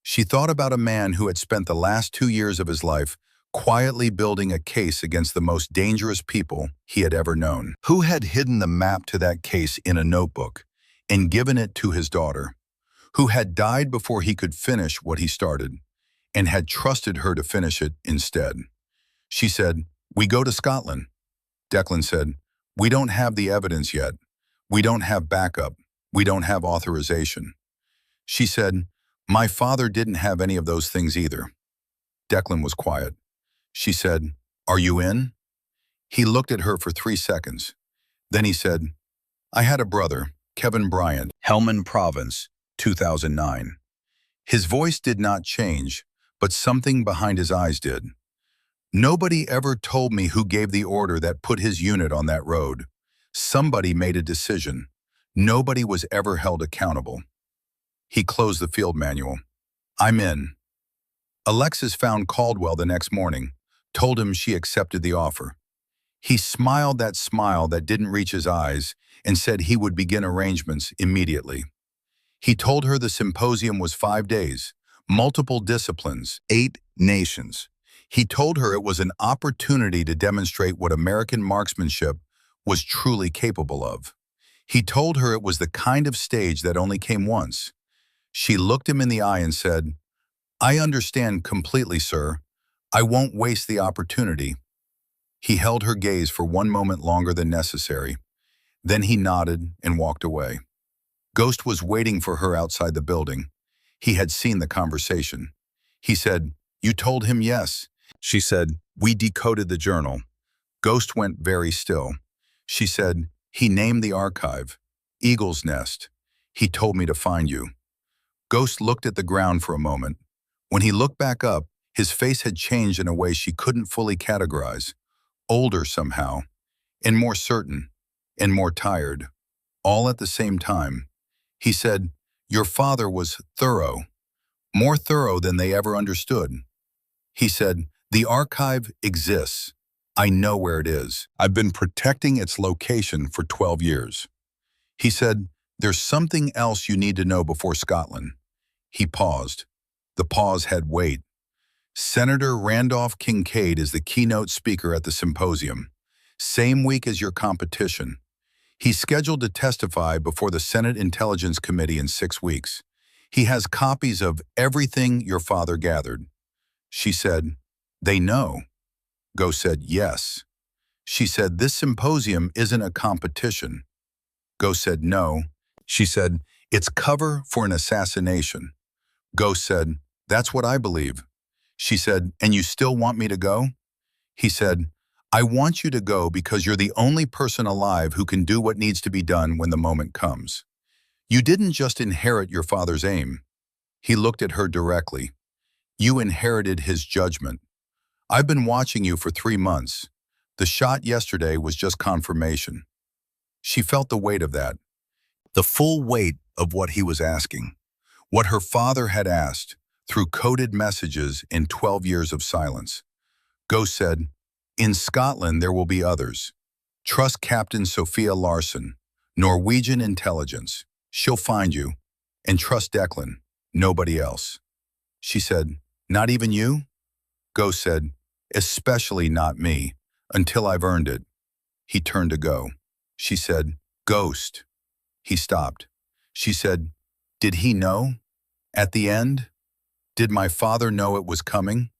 She thought about a man who had spent the last 2 years of his life quietly building a case against the most dangerous people he had ever known. Who had hidden the map to that case in a notebook and given it to his daughter? Who had died before he could finish what he started? and had trusted her to finish it instead. She said, "We go to Scotland." Declan said, "We don't have the evidence yet. We don't have backup. We don't have authorization." She said, "My father didn't have any of those things either." Declan was quiet. She said, "Are you in?" He looked at her for 3 seconds. Then he said, "I had a brother, Kevin Bryant, Helmand Province, 2009. His voice did not change, but something behind his eyes did. Nobody ever told me who gave the order that put his unit on that road. Somebody made a decision. Nobody was ever held accountable." He closed the field manual. "I'm in." Alexis found Caldwell the next morning, told him she accepted the offer. He smiled that smile that didn't reach his eyes and said he would begin arrangements immediately. He told her the symposium was 5 days, multiple disciplines, 8 nations. He told her it was an opportunity to demonstrate what American marksmanship was truly capable of. He told her it was the kind of stage that only came once. She looked him in the eye and said, "I understand completely, sir. I won't waste the opportunity." He held her gaze for one moment longer than necessary. Then he nodded and walked away. Ghost was waiting for her outside the building. He had seen the conversation. He said, "You told him yes." She said, "We decoded the journal." Ghost went very still. She said, "He named the archive, Eagle's Nest. He told me to find you." Ghost looked at the ground for a moment. When he looked back up, his face had changed in a way she couldn't fully categorize. Older somehow, and more certain, and more tired, all at the same time. He said, "Your father was thorough, more thorough than they ever understood." He said, "The archive exists. I know where it is. I've been protecting its location for 12 years. He said, "There's something else you need to know before Scotland." He paused. The pause had weight. "Senator Randolph Kincaid is the keynote speaker at the symposium, same week as your competition. He's scheduled to testify before the Senate Intelligence Committee in 6 weeks. He has copies of everything your father gathered." She said, "They know." Ghost said, "Yes." She said, "This symposium isn't a competition." Ghost said, "No." She said, "It's cover for an assassination." Ghost said, "That's what I believe." She said, "And you still want me to go?" He said, "I want you to go because you're the only person alive who can do what needs to be done when the moment comes. You didn't just inherit your father's aim." He looked at her directly. "You inherited his judgment. I've been watching you for 3 months. The shot yesterday was just confirmation." She felt the weight of that, the full weight of what he was asking, what her father had asked through coded messages in 12 years of silence. Ghost said, "In Scotland there will be others. Trust Captain Sophia Larson, Norwegian intelligence. She'll find you. And trust Declan, nobody else." She said, "Not even you?" Ghost said, "Especially not me, until I've earned it." He turned to go. She said, "Ghost." He stopped. She said, "Did he know? At the end? Did my father know it was coming?"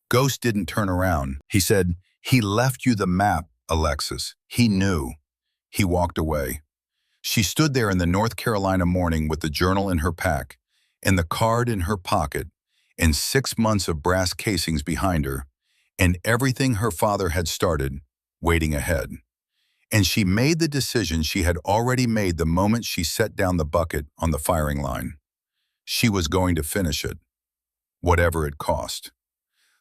Ghost didn't turn around. He said, "He left you the map, Alexis. He knew." He walked away. She stood there in the North Carolina morning with the journal in her pack and the card in her pocket and 6 months of brass casings behind her and everything her father had started waiting ahead. And she made the decision she had already made the moment she set down the bucket on the firing line. She was going to finish it, whatever it cost.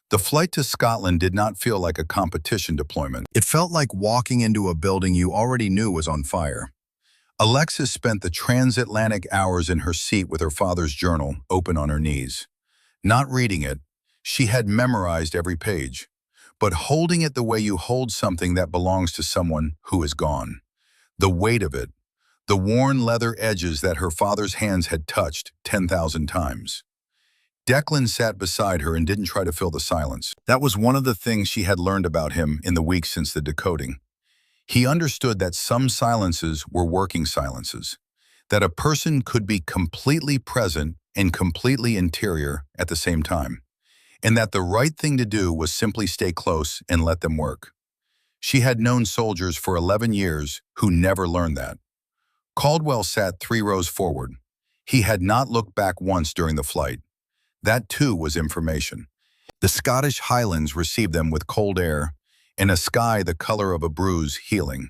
The flight to Scotland did not feel like a competition deployment. It felt like walking into a building you already knew was on fire. Alexis spent the transatlantic hours in her seat with her father's journal open on her knees. Not reading it, she had memorized every page, but holding it the way you hold something that belongs to someone who is gone. The weight of it, the worn leather edges that her father's hands had touched 10,000 times. Declan sat beside her and didn't try to fill the silence. That was one of the things she had learned about him in the weeks since the decoding. He understood that some silences were working silences, that a person could be completely present and completely interior at the same time. and that the right thing to do was simply stay close and let them work. She had known soldiers for 11 years who never learned that. Caldwell sat 3 rows forward. He had not looked back once during the flight. That too was information. The Scottish Highlands received them with cold air and a sky the color of a bruise healing.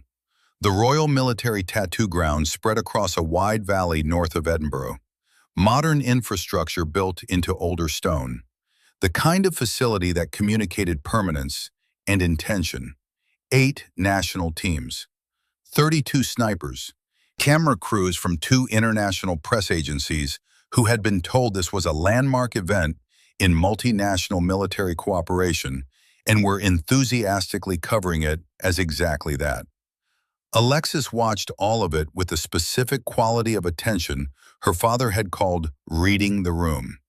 The Royal Military Tattoo Ground spread across a wide valley north of Edinburgh. Modern infrastructure built into older stone. The kind of facility that communicated permanence and intention. 8 national teams. 32 snipers. Camera crews from 2 international press agencies who had been told this was a landmark event in multinational military cooperation and were enthusiastically covering it as exactly that. Alexis watched all of it with the specific quality of attention her father had called reading the room.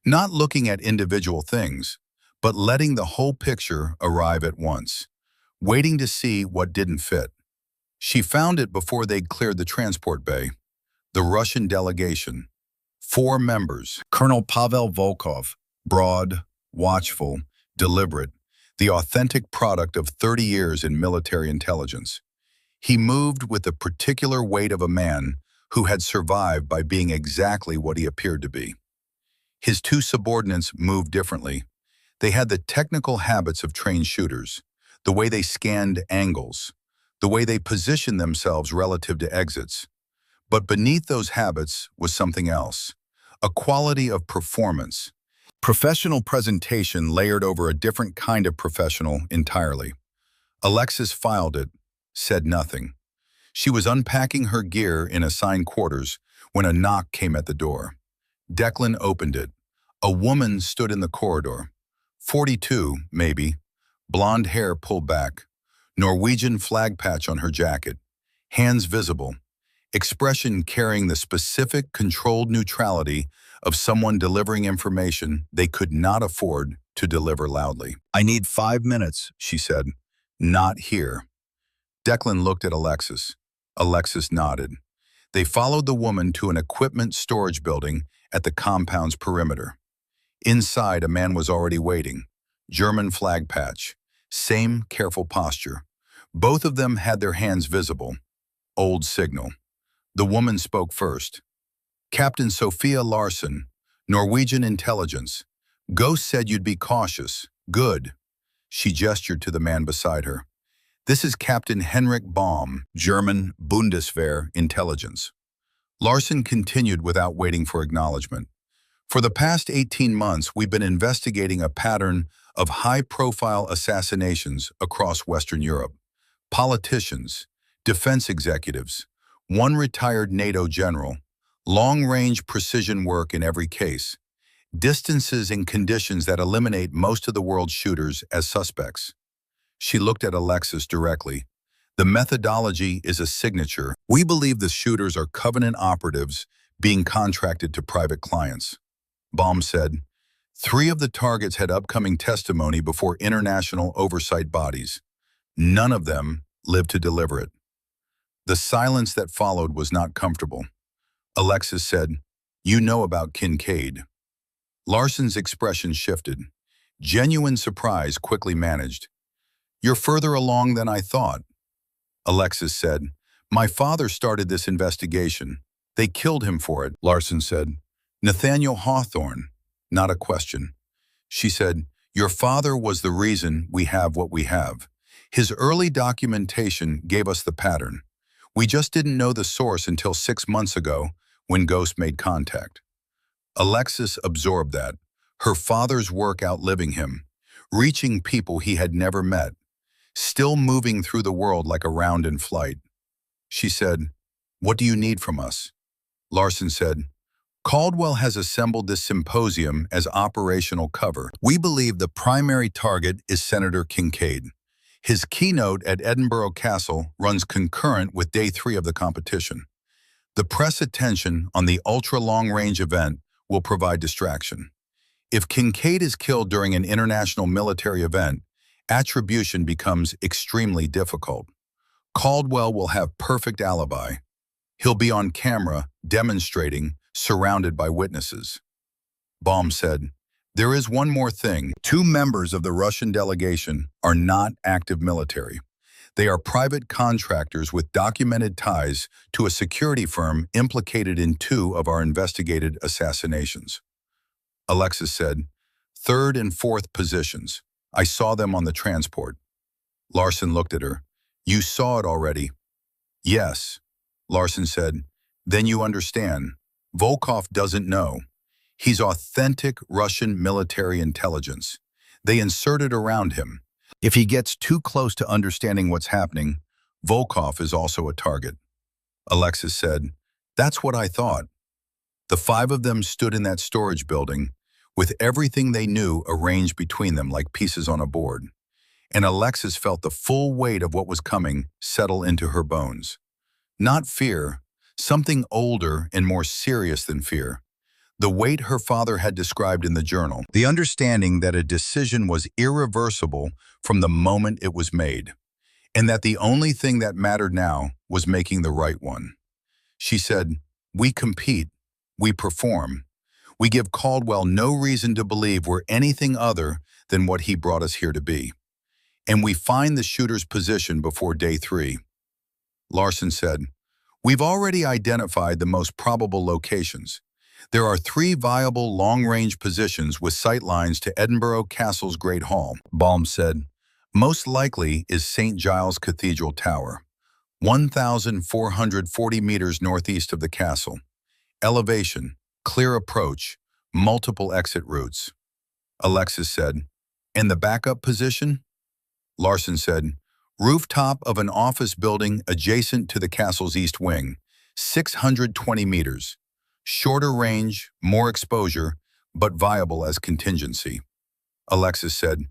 Not looking at individual things, but letting the whole picture arrive at once, waiting to see what didn't fit. She found it before they'd cleared the transport bay. The Russian delegation. 4 members. Colonel Pavel Volkov, broad, watchful, deliberate, the authentic product of 30 years in military intelligence. He moved with the particular weight of a man who had survived by being exactly what he appeared to be. His 2 subordinates moved differently. They had the technical habits of trained shooters, the way they scanned angles, the way they positioned themselves relative to exits. But beneath those habits was something else, a quality of performance. Professional presentation layered over a different kind of professional entirely. Alexis filed it, said nothing. She was unpacking her gear in assigned quarters when a knock came at the door. Declan opened it. A woman stood in the corridor. 42, maybe. Blonde hair pulled back. Norwegian flag patch on her jacket. Hands visible. Expression carrying the specific, controlled neutrality of someone delivering information they could not afford to deliver loudly. "I need 5 minutes," she said. "Not here." Declan looked at Alexis. Alexis nodded. They followed the woman to an equipment storage building at the compound's perimeter. Inside, a man was already waiting. German flag patch. Same careful posture. Both of them had their hands visible. Old signal. The woman spoke first. "Captain Sophia Larsen, Norwegian intelligence. Ghost said you'd be cautious. Good." She gestured to the man beside her. "This is Captain Henrik Baum, German Bundeswehr intelligence." Larsen continued without waiting for acknowledgement. "For the past 18 months, we've been investigating a pattern of high-profile assassinations across Western Europe. Politicians, defense executives, 1 retired NATO general, long-range precision work in every case, distances and conditions that eliminate most of the world's shooters as suspects." She looked at Alexis directly. "The methodology is a signature. We believe the shooters are covenant operatives being contracted to private clients." Baum said, 3 of the targets had upcoming testimony before international oversight bodies. None of them lived to deliver it. The silence that followed was not comfortable. Alexis said, "You know about Kincaid." Larsen's expression shifted. Genuine surprise quickly managed. "You're further along than I thought." Alexis said, "My father started this investigation. They killed him for it." Larsen said, "Nathaniel Hawthorne." Not a question. She said, "Your father was the reason we have what we have. His early documentation gave us the pattern. We just didn't know the source until 6 months ago when Ghost made contact." Alexis absorbed that, her father's work outliving him, reaching people he had never met, still moving through the world like a round in flight. She said, "What do you need from us?" Larsen said, "Caldwell has assembled this symposium as operational cover. We believe the primary target is Senator Kincaid. His keynote at Edinburgh Castle runs concurrent with day 3 of the competition. The press attention on the ultra-long-range event will provide distraction. If Kincaid is killed during an international military event, attribution becomes extremely difficult. Caldwell will have perfect alibi. He'll be on camera, demonstrating, surrounded by witnesses." Baum said, There is one more thing. Two members of the Russian delegation are not active military. They are private contractors with documented ties to a security firm implicated in two of our investigated assassinations. Alexis said, "Third and fourth positions. I saw them on the transport." Larson looked at her. "You saw it already." "Yes," Larson said. "Then you understand. Volkov doesn't know. He's authentic Russian military intelligence. They insert it around him. If he gets too close to understanding what's happening, Volkov is also a target." Alexis said, "That's what I thought." The five of them stood in that storage building, with everything they knew arranged between them like pieces on a board. And Alexis felt the full weight of what was coming settle into her bones. Not fear, something older and more serious than fear. The weight her father had described in the journal, the understanding that a decision was irreversible from the moment it was made, and that the only thing that mattered now was making the right one. She said, "We compete, we perform. We give Caldwell no reason to believe we're anything other than what he brought us here to be. And we find the shooter's position before day 3. Larson said, "We've already identified the most probable locations. There are 3 viable long-range positions with sight lines to Edinburgh Castle's Great Hall." Baum said, "Most likely is St. Giles Cathedral Tower, 1,440 meters northeast of the castle. Elevation, clear approach, multiple exit routes." Alexis said, "And the backup position?" Larson said, "Rooftop of an office building adjacent to the castle's east wing, 620 meters. Shorter range, more exposure, but viable as contingency." Alexis said,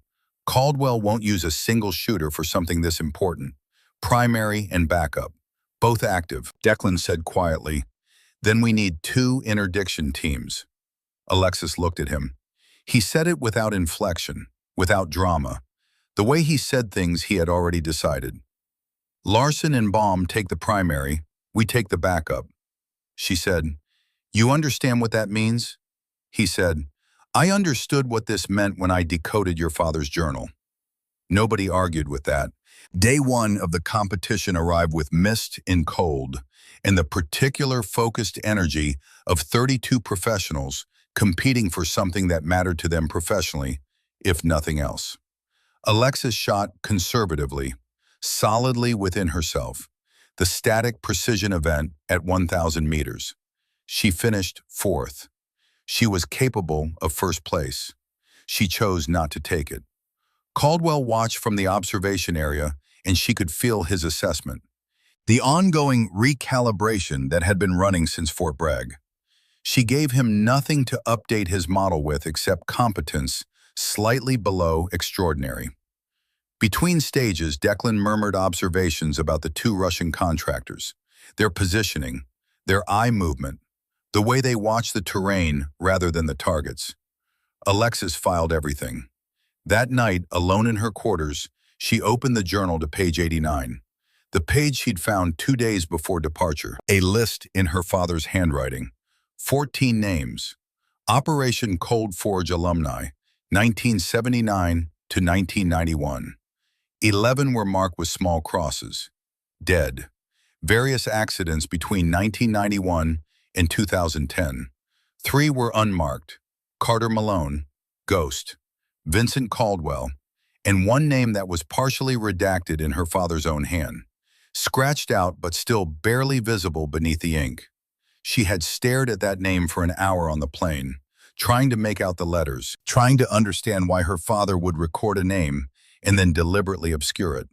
"Caldwell won't use a single shooter for something this important. Primary and backup, both active." Declan said quietly, "Then we need 2 interdiction teams." Alexis looked at him. He said it without inflection, without drama. The way he said things he had already decided. "Larson and Baum take the primary, we take the backup." She said, "You understand what that means?" He said, "I understood what this meant when I decoded your father's journal." Nobody argued with that. Day 1 of the competition arrived with mist and cold, and the particular focused energy of 32 professionals competing for something that mattered to them professionally, if nothing else. Alexis shot conservatively, solidly within herself, the static precision event at 1,000 meters. She finished 4th. She was capable of first place. She chose not to take it. Caldwell watched from the observation area, and she could feel his assessment. The ongoing recalibration that had been running since Fort Bragg. She gave him nothing to update his model with except competence, slightly below extraordinary. Between stages, Declan murmured observations about the 2 Russian contractors, their positioning, their eye movement, the way they watched the terrain rather than the targets. Alexis filed everything. That night, alone in her quarters, she opened the journal to page 89, the page she'd found 2 days before departure. A list in her father's handwriting. 14 names. Operation Cold Forge alumni, 1979 to 1991. 11 were marked with small crosses. Dead. Various accidents between 1991 and 2010. 3 were unmarked. Carter Malone, Ghost, Vincent Caldwell, and 1 name that was partially redacted in her father's own hand, scratched out but still barely visible beneath the ink. She had stared at that name for an hour on the plane, trying to make out the letters, trying to understand why her father would record a name and then deliberately obscure it.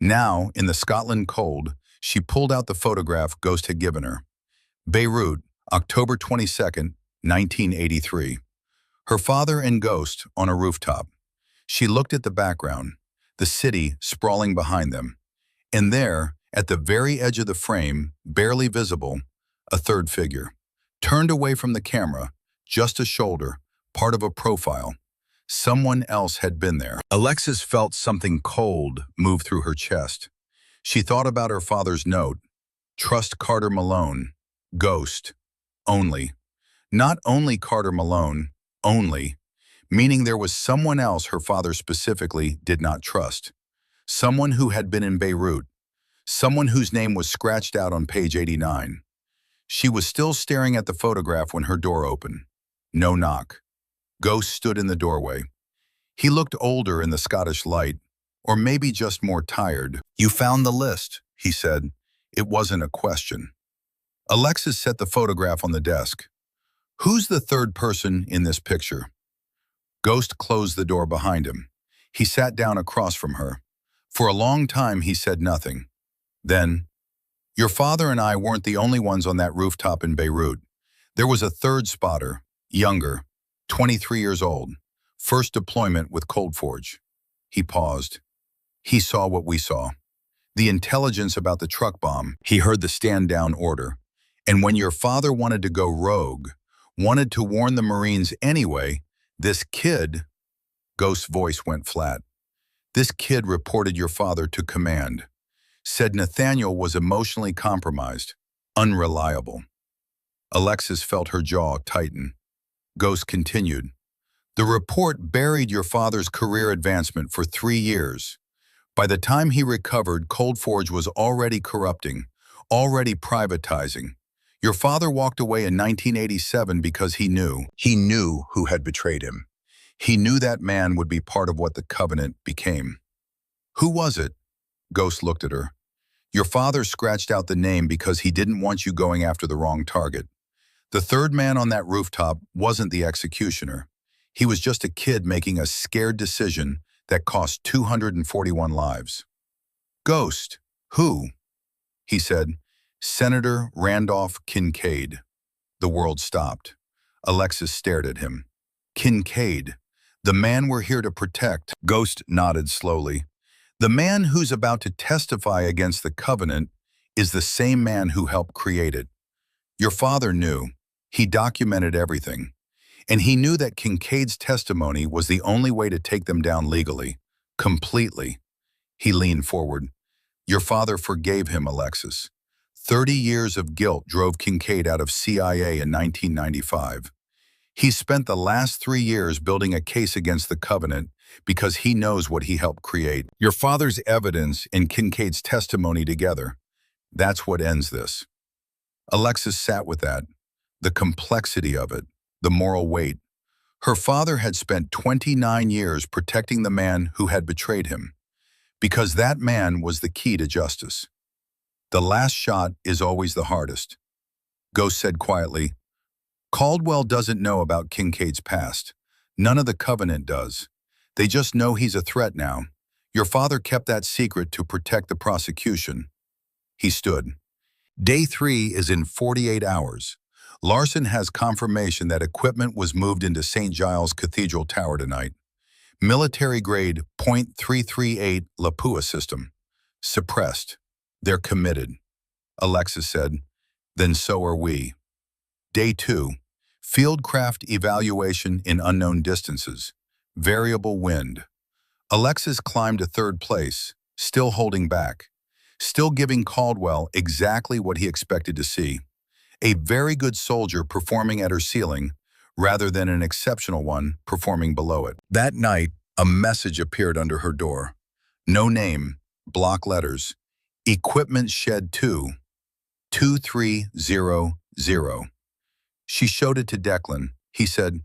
Now, in the Scotland cold, she pulled out the photograph Ghost had given her. Beirut, October 22nd, 1983. Her father and Ghost on a rooftop. She looked at the background, the city sprawling behind them. And there, at the very edge of the frame, barely visible, a third figure. Turned away from the camera, just a shoulder, part of a profile. Someone else had been there. Alexis felt something cold move through her chest. She thought about her father's note. Trust Carter Malone. Ghost. Only. Not only Carter Malone. Only. meaning there was someone else her father specifically did not trust. Someone who had been in Beirut, someone whose name was scratched out on page 89. She was still staring at the photograph when her door opened. No knock. Ghost stood in the doorway. He looked older in the Scottish light, or maybe just more tired. "You found the list," he said. It wasn't a question. Alexis set the photograph on the desk. "Who's the third person in this picture?" Ghost closed the door behind him. He sat down across from her. For a long time he said nothing. Then, "Your father and I weren't the only ones on that rooftop in Beirut. There was a third spotter, younger, 23 years old, first deployment with Cold Forge." He paused. He saw what we saw. The intelligence about the truck bomb. He heard the stand-down order. And when your father wanted to go rogue, wanted to warn the Marines anyway, this kid, Ghost's voice went flat. This kid reported your father to command. Said Nathaniel was emotionally compromised, unreliable. Alexis felt her jaw tighten. Ghost continued. The report buried your father's career advancement for 3 years. By the time he recovered, Cold Forge was already corrupting, already privatizing. Your father walked away in 1987 because he knew. He knew who had betrayed him. He knew that man would be part of what the Covenant became. Who was it? Ghost looked at her. Your father scratched out the name because he didn't want you going after the wrong target. The third man on that rooftop wasn't the executioner. He was just a kid making a scared decision that cost 241 lives. Ghost, who? He said, Senator Randolph Kincaid. The world stopped. Alexis stared at him. Kincaid, the man we're here to protect. Ghost nodded slowly. The man who's about to testify against the Covenant is the same man who helped create it. Your father knew. He documented everything. And he knew that Kincaid's testimony was the only way to take them down legally, completely. He leaned forward. Your father forgave him, Alexis. 30 years of guilt drove Kincaid out of CIA in 1995. He spent the last 3 years building a case against the Covenant because he knows what he helped create. Your father's evidence and Kincaid's testimony together, that's what ends this. Alexis sat with that, the complexity of it, the moral weight. Her father had spent 29 years protecting the man who had betrayed him, because that man was the key to justice. The last shot is always the hardest. Ghost said quietly, Caldwell doesn't know about Kincaid's past. None of the Covenant does. They just know he's a threat now. Your father kept that secret to protect the prosecution. He stood. Day 3 is in 48 hours. Larson has confirmation that equipment was moved into St. Giles Cathedral Tower tonight. Military-grade .338 Lapua system. Suppressed. They're committed. Alexis said, then so are we. Day 2. Fieldcraft evaluation in unknown distances. Variable wind. Alexis climbed to 3rd place, still holding back. Still giving Caldwell exactly what he expected to see. A very good soldier performing at her ceiling, rather than an exceptional one performing below it. That night, a message appeared under her door. No name, block letters. Equipment Shed 2, 2300. She showed it to Declan. He said,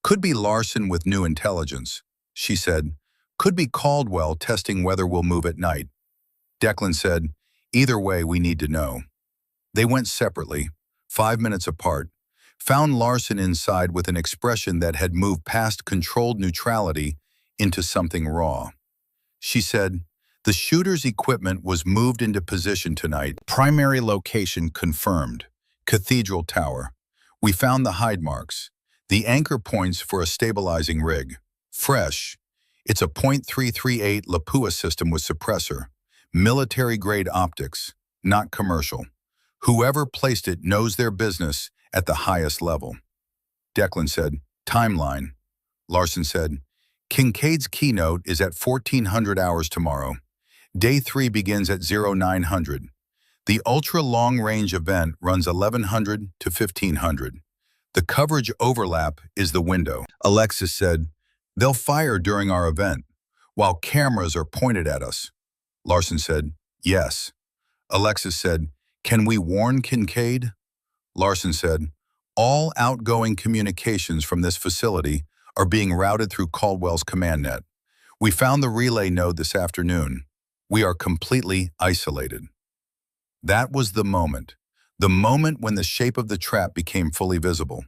could be Larson with new intelligence. She said, could be Caldwell testing whether we'll move at night. Declan said, either way, we need to know. They went separately, 5 minutes apart, found Larson inside with an expression that had moved past controlled neutrality into something raw. She said, the shooter's equipment was moved into position tonight. Primary location confirmed. Cathedral Tower. We found the hide marks, the anchor points for a stabilizing rig. Fresh. It's a .338 Lapua system with suppressor. Military-grade optics, not commercial. Whoever placed it knows their business at the highest level. Declan said, timeline. Larson said, Kincaid's keynote is at 1400 hours tomorrow. Day 3 begins at 0900. The ultra-long-range event runs 1100 to 1500. The coverage overlap is the window. Alexis said, They'll fire during our event, while cameras are pointed at us. Larson said, yes. Alexis said, can we warn Kincaid? Larson said, all outgoing communications from this facility are being routed through Caldwell's command net. We found the relay node this afternoon. We are completely isolated. That was the moment when the shape of the trap became fully visible.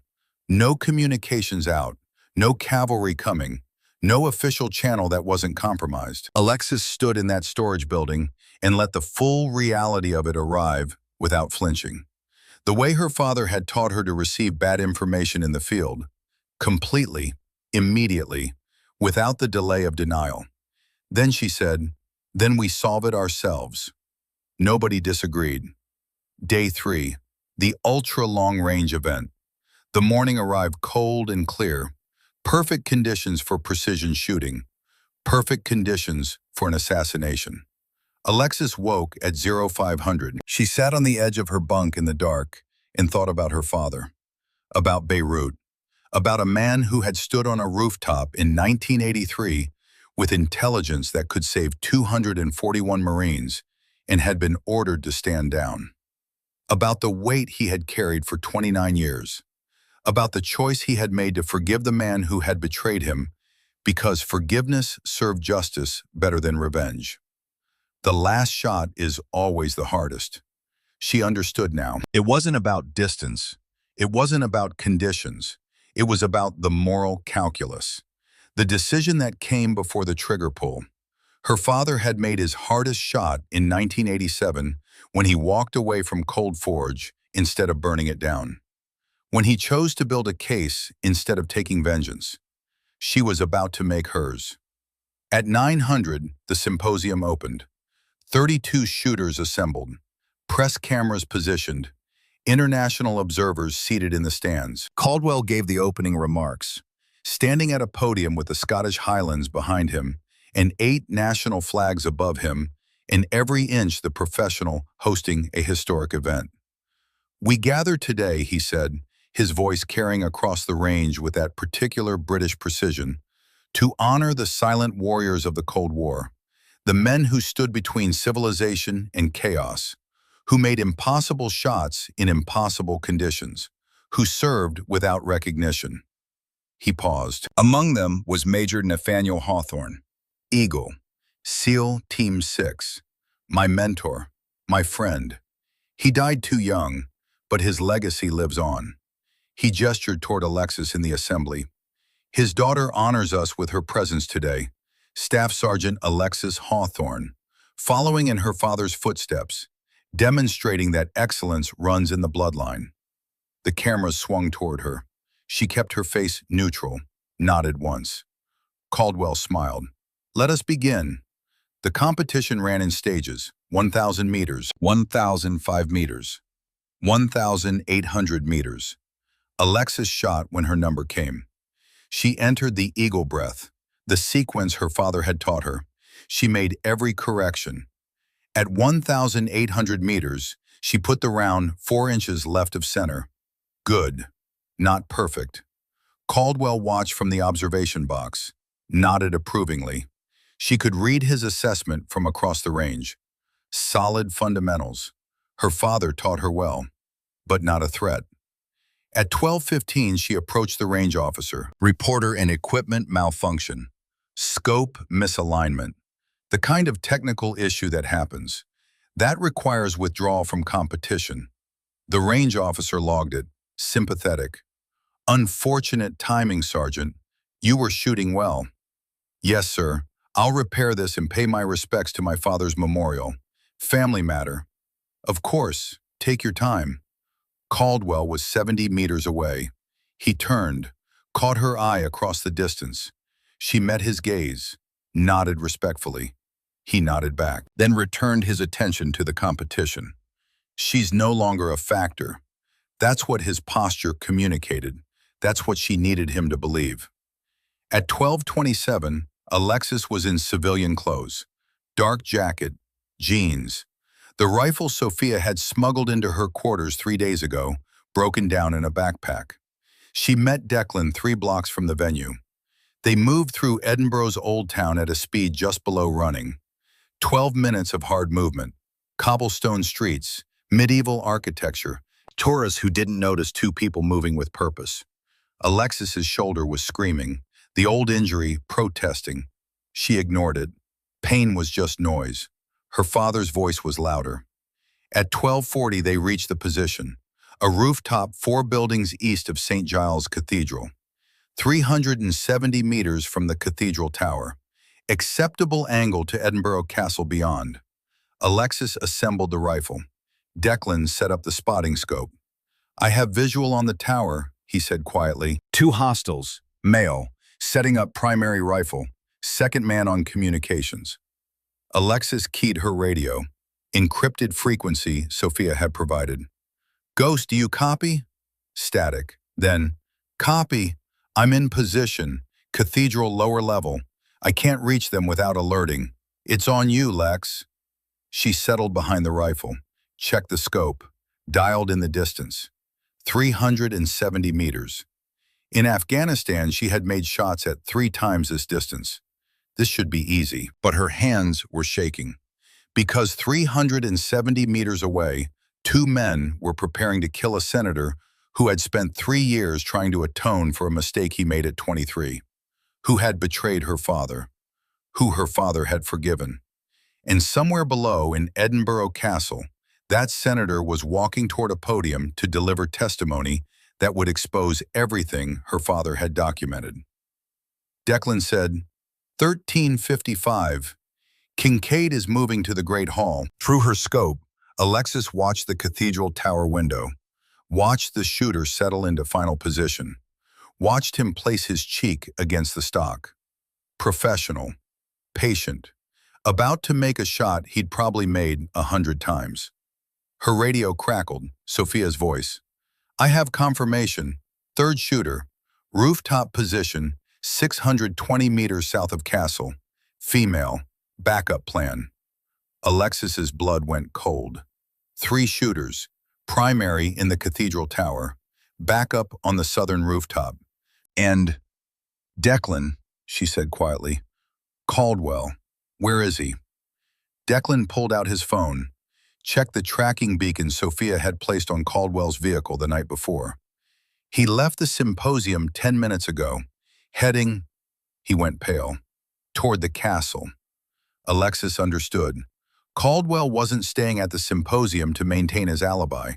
No communications out, no cavalry coming, no official channel that wasn't compromised. Alexis stood in that storage building and let the full reality of it arrive without flinching. The way her father had taught her to receive bad information in the field, completely, immediately, without the delay of denial. Then she said, then we solve it ourselves. Nobody disagreed. Day 3, the ultra-long-range event. The morning arrived cold and clear. Perfect conditions for precision shooting. Perfect conditions for an assassination. Alexis woke at 0500. She sat on the edge of her bunk in the dark and thought about her father, about Beirut, about a man who had stood on a rooftop in 1983 with intelligence that could save 241 Marines and had been ordered to stand down, about the weight he had carried for 29 years, about the choice he had made to forgive the man who had betrayed him because forgiveness served justice better than revenge. The last shot is always the hardest. She understood now. It wasn't about distance. It wasn't about conditions. It was about the moral calculus. The decision that came before the trigger pull. Her father had made his hardest shot in 1987 when he walked away from Cold Forge instead of burning it down. When he chose to build a case instead of taking vengeance. She was about to make hers. At 900, the symposium opened. 32 shooters assembled, press cameras positioned, international observers seated in the stands. Caldwell gave the opening remarks, standing at a podium with the Scottish Highlands behind him and 8 national flags above him, and every inch the professional hosting a historic event. We gather today, he said, his voice carrying across the range with that particular British precision, to honor the silent warriors of the Cold War, the men who stood between civilization and chaos, who made impossible shots in impossible conditions, who served without recognition. He paused. Among them was Major Nathaniel Hawthorne, Eagle, SEAL Team 6, my mentor, my friend. He died too young, but his legacy lives on. He gestured toward Alexis in the assembly. His daughter honors us with her presence today. Staff Sergeant Alexis Hawthorne, following in her father's footsteps, demonstrating that excellence runs in the bloodline. The cameras swung toward her. She kept her face neutral, nodded once. Caldwell smiled. Let us begin. The competition ran in stages, 1,000 meters, 1,005 meters, 1,800 meters. Alexis shot when her number came. She entered the eagle breath, the sequence her father had taught her. She made every correction. At 1,800 meters, she put the round 4 inches left of center. Good, not perfect. Caldwell watched from the observation box, nodded approvingly. She could read his assessment from across the range. Solid fundamentals. Her father taught her well, but not a threat. At 12:15, she approached the range officer. Reporter and equipment malfunction. Scope misalignment. The kind of technical issue that happens. That requires withdrawal from competition. The range officer logged it, sympathetic. Unfortunate timing, Sergeant. You were shooting well. Yes, sir. I'll repair this and pay my respects to my father's memorial. Family matter. Of course. Take your time. Caldwell was 70 meters away. He turned, caught her eye across the distance. She met his gaze, nodded respectfully. He nodded back, then returned his attention to the competition. She's no longer a factor. That's what his posture communicated. That's what she needed him to believe. At 12:27, Alexis was in civilian clothes, dark jacket, jeans. The rifle Sophia had smuggled into her quarters 3 days ago, broken down in a backpack. She met Declan 3 blocks from the venue. They moved through Edinburgh's Old Town at a speed just below running. 12 minutes of hard movement, cobblestone streets, medieval architecture, tourists who didn't notice two people moving with purpose. Alexis's shoulder was screaming, the old injury protesting. She ignored it. Pain was just noise. Her father's voice was louder. At 12:40 they reached the position, a rooftop 4 buildings east of St. Giles Cathedral, 370 meters from the cathedral tower. Acceptable angle to Edinburgh Castle beyond. Alexis assembled the rifle. Declan set up the spotting scope. "I have visual on the tower," he said quietly. 2 hostiles, male, setting up primary rifle, second man on communications. Alexis keyed her radio. Encrypted frequency Sophia had provided. "Ghost, do you copy?" Static. Then, "Copy. I'm in position. Cathedral lower level. I can't reach them without alerting. It's on you, Lex." She settled behind the rifle, checked the scope, dialed in the distance. 370 meters. In Afghanistan, she had made shots at 3 times this distance. This should be easy, but her hands were shaking. Because 370 meters away, 2 men were preparing to kill a senator who had spent 3 years trying to atone for a mistake he made at 23, who had betrayed her father, who her father had forgiven. And somewhere below in Edinburgh Castle, that senator was walking toward a podium to deliver testimony that would expose everything her father had documented. Declan said, 13:55. Kincaid is moving to the Great Hall. Through her scope, Alexis watched the cathedral tower window, watched the shooter settle into final position, watched him place his cheek against the stock. Professional, patient, about to make a shot he'd probably made 100 times. Her radio crackled, Sophia's voice. "I have confirmation. 3rd shooter, rooftop position, 620 meters south of Castle. Female. Backup plan." Alexis's blood went cold. 3 shooters, primary in the cathedral tower, backup on the southern rooftop. And Declan, she said quietly. "Caldwell, where is he?" Declan pulled out his phone, checked the tracking beacon Sophia had placed on Caldwell's vehicle the night before. "He left the symposium 10 minutes ago, heading," he went pale, "toward the castle." Alexis understood. Caldwell wasn't staying at the symposium to maintain his alibi.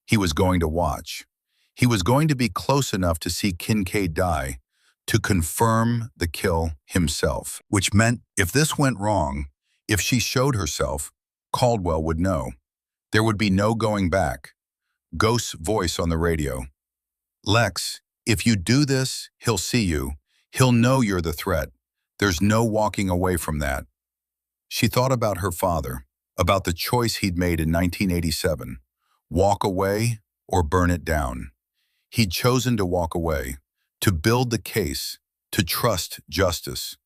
He was going to watch. He was going to be close enough to see Kincaid die, to confirm the kill himself. Which meant if this went wrong, if she showed herself, Caldwell would know. There would be no going back. Ghost's voice on the radio. "Lex, if you do this, he'll see you. He'll know you're the threat. There's no walking away from that." She thought about her father, about the choice he'd made in 1987. Walk away or burn it down. He'd chosen to walk away, to build the case, to trust justice.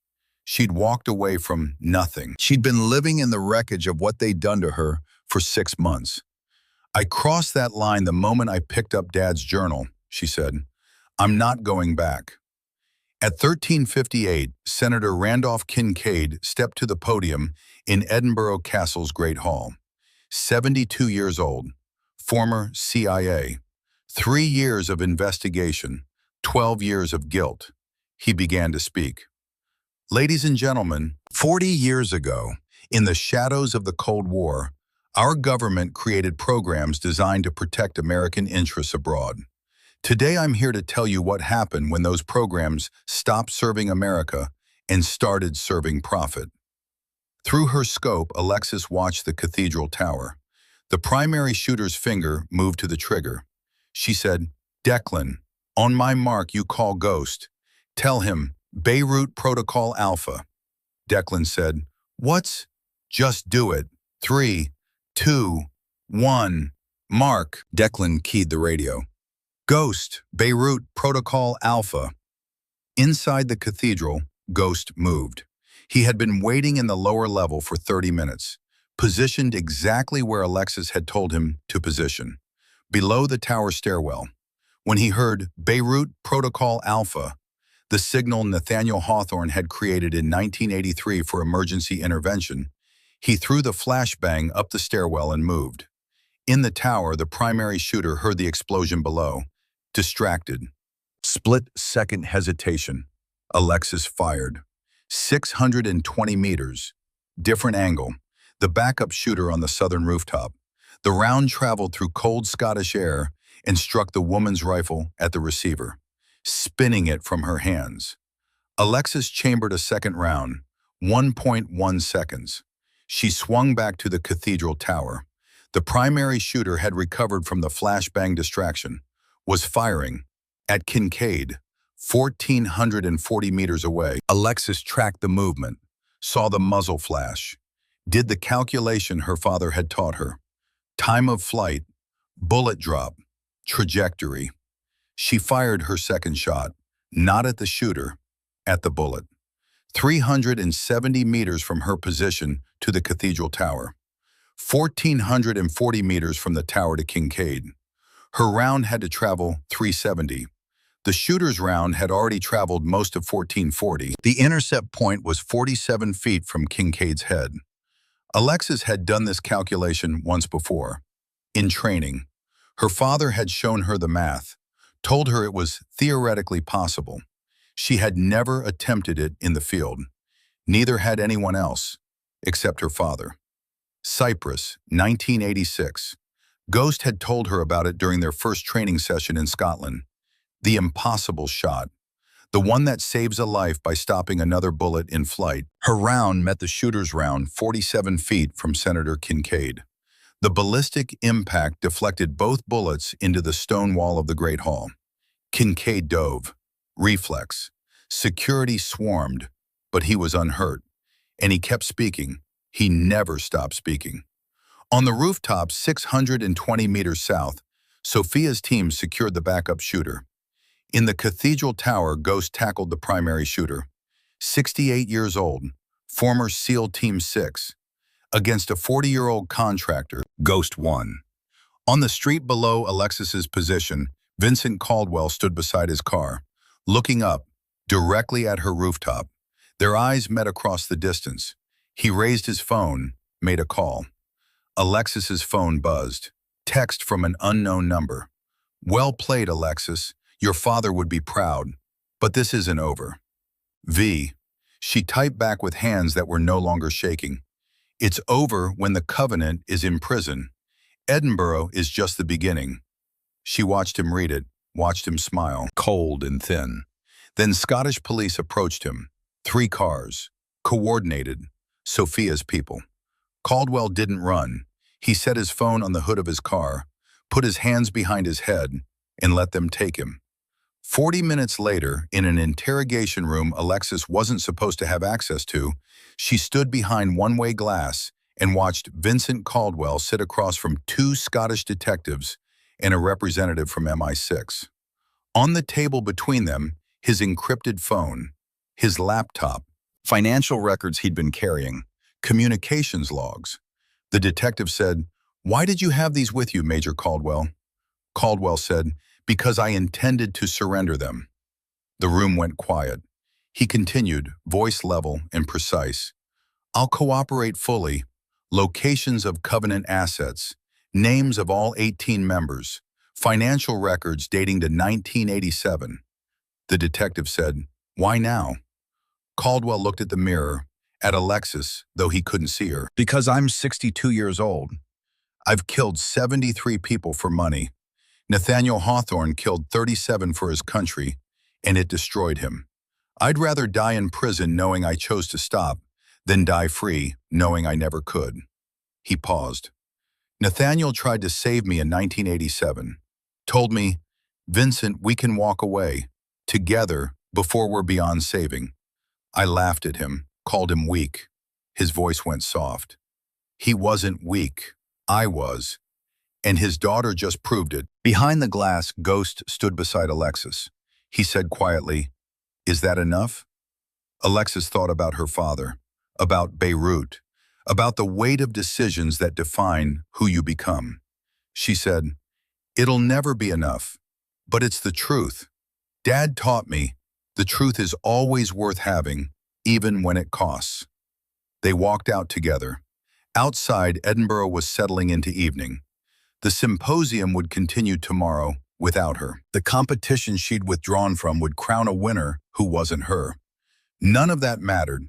She'd walked away from nothing. She'd been living in the wreckage of what they'd done to her for 6 months. "I crossed that line the moment I picked up Dad's journal," she said. "I'm not going back." At 13:58, Senator Randolph Kincaid stepped to the podium in Edinburgh Castle's Great Hall. 72 years old, former CIA, 3 years of investigation, 12 years of guilt. He began to speak. "Ladies and gentlemen, 40 years ago, in the shadows of the Cold War, our government created programs designed to protect American interests abroad. Today I'm here to tell you what happened when those programs stopped serving America and started serving profit." Through her scope, Alexis watched the cathedral tower. The primary shooter's finger moved to the trigger. She said, "Declan, on my mark you call Ghost. Tell him, Beirut Protocol Alpha." Declan said, "What's?" "Just do it. 3, 2, 1, mark." Declan keyed the radio. "Ghost, Beirut Protocol Alpha." Inside the cathedral, Ghost moved. He had been waiting in the lower level for 30 minutes, positioned exactly where Alexis had told him to position, below the tower stairwell. When he heard Beirut Protocol Alpha, the signal Nathaniel Hawthorne had created in 1983 for emergency intervention. He threw the flashbang up the stairwell and moved. In the tower, the primary shooter heard the explosion below. Distracted. Split-second hesitation. Alexis fired. 620 meters. Different angle. The backup shooter on the southern rooftop. The round traveled through cold Scottish air and struck the woman's rifle at the receiver, spinning it from her hands. Alexis chambered a second round, 1.1 seconds. She swung back to the cathedral tower. The primary shooter had recovered from the flashbang distraction, was firing. At Kincaid, 1,440 meters away, Alexis tracked the movement, saw the muzzle flash, did the calculation her father had taught her. Time of flight, bullet drop, trajectory. She fired her second shot, not at the shooter, at the bullet. 370 meters from her position to the cathedral tower. 1,440 meters from the tower to Kincaid. Her round had to travel 370. The shooter's round had already traveled most of 1,440. The intercept point was 47 feet from Kincaid's head. Alexis had done this calculation once before. In training, her father had shown her the math, told her it was theoretically possible. She had never attempted it in the field. Neither had anyone else, except her father. Cyprus, 1986. Ghost had told her about it during their first training session in Scotland. The impossible shot. The one that saves a life by stopping another bullet in flight. Her round met the shooter's round 47 feet from Senator Kincaid. The ballistic impact deflected both bullets into the stone wall of the Great Hall. Kincaid dove. Reflex. Security swarmed, but he was unhurt. And he kept speaking. He never stopped speaking. On the rooftop 620 meters south, Sophia's team secured the backup shooter. In the cathedral tower, Ghost tackled the primary shooter. 68 years old, former SEAL Team 6. Against a 40-year-old contractor, Ghost won. On the street below Alexis's position, Vincent Caldwell stood beside his car, looking up, directly at her rooftop. Their eyes met across the distance. He raised his phone, made a call. Alexis's phone buzzed. Text from an unknown number. "Well played, Alexis. Your father would be proud. But this isn't over." V. She typed back with hands that were no longer shaking. "It's over when the Covenant is in prison. Edinburgh is just the beginning." She watched him read it, watched him smile, cold and thin. Then Scottish police approached him. 3 cars. Coordinated. Sophia's people. Caldwell didn't run. He set his phone on the hood of his car, put his hands behind his head, and let them take him. 40 minutes later, in an interrogation room Alexis wasn't supposed to have access to, she stood behind one-way glass and watched Vincent Caldwell sit across from 2 Scottish detectives and a representative from MI6. On the table between them, his encrypted phone, his laptop, financial records he'd been carrying, communications logs. The detective said, "Why did you have these with you, Major Caldwell?" Caldwell said, "Because I intended to surrender them." The room went quiet. He continued, voice level and precise. "I'll cooperate fully. Locations of Covenant assets, names of all 18 members, financial records dating to 1987. The detective said, "Why now?" Caldwell looked at the mirror, at Alexis, though he couldn't see her. "Because I'm 62 years old. I've killed 73 people for money. Nathaniel Hawthorne killed 37 for his country, and it destroyed him. I'd rather die in prison knowing I chose to stop than die free knowing I never could." He paused. "Nathaniel tried to save me in 1987. Told me, 'Vincent, we can walk away, together, before we're beyond saving.' I laughed at him, called him weak." His voice went soft. "He wasn't weak. I was. And his daughter just proved it." Behind the glass, Ghost stood beside Alexis. He said quietly, "Is that enough?" Alexis thought about her father, about Beirut, about the weight of decisions that define who you become. She said, "It'll never be enough, but it's the truth. Dad taught me, The truth is always worth having, even when it costs. They walked out together. Outside, Edinburgh was settling into evening. The symposium would continue tomorrow without her. The competition she'd withdrawn from would crown a winner who wasn't her. None of that mattered.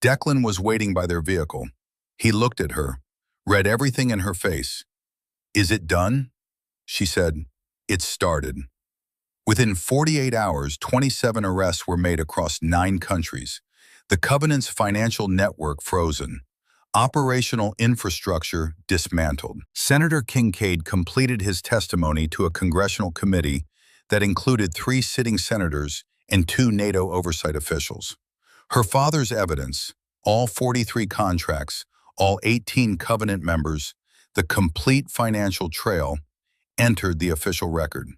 Declan was waiting by their vehicle. He looked at her, read everything in her face. "Is it done?" She said. "It started." Within 48 hours, 27 arrests were made across 9 countries. The Covenant's financial network frozen. Operational infrastructure dismantled. Senator Kincaid completed his testimony to a congressional committee that included 3 sitting senators and 2 NATO oversight officials. Her father's evidence, all 43 contracts, all 18 Covenant members, the complete financial trail, entered the official record.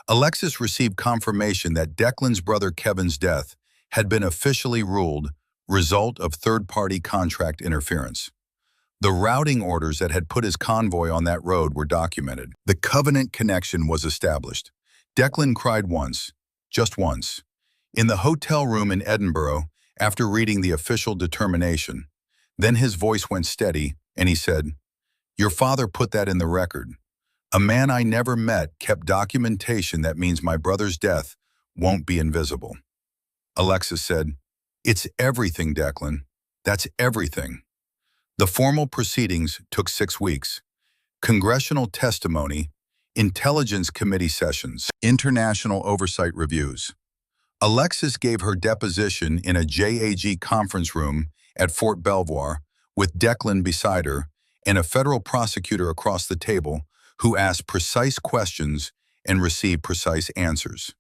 Alexis received confirmation that Declan's brother Kevin's death had been officially ruled result of third-party contract interference. The routing orders that had put his convoy on that road were documented. The Covenant connection was established. Declan cried once, just once, in the hotel room in Edinburgh after reading the official determination. Then his voice went steady, and he said, "Your father put that in the record. A man I never met kept documentation that means my brother's death won't be invisible." Alexis said, "It's everything, Declan. That's everything." The formal proceedings took 6 weeks. Congressional testimony, Intelligence Committee sessions, international oversight reviews. Alexis gave her deposition in a JAG conference room at Fort Belvoir with Declan beside her and a federal prosecutor across the table who asked precise questions and received precise answers.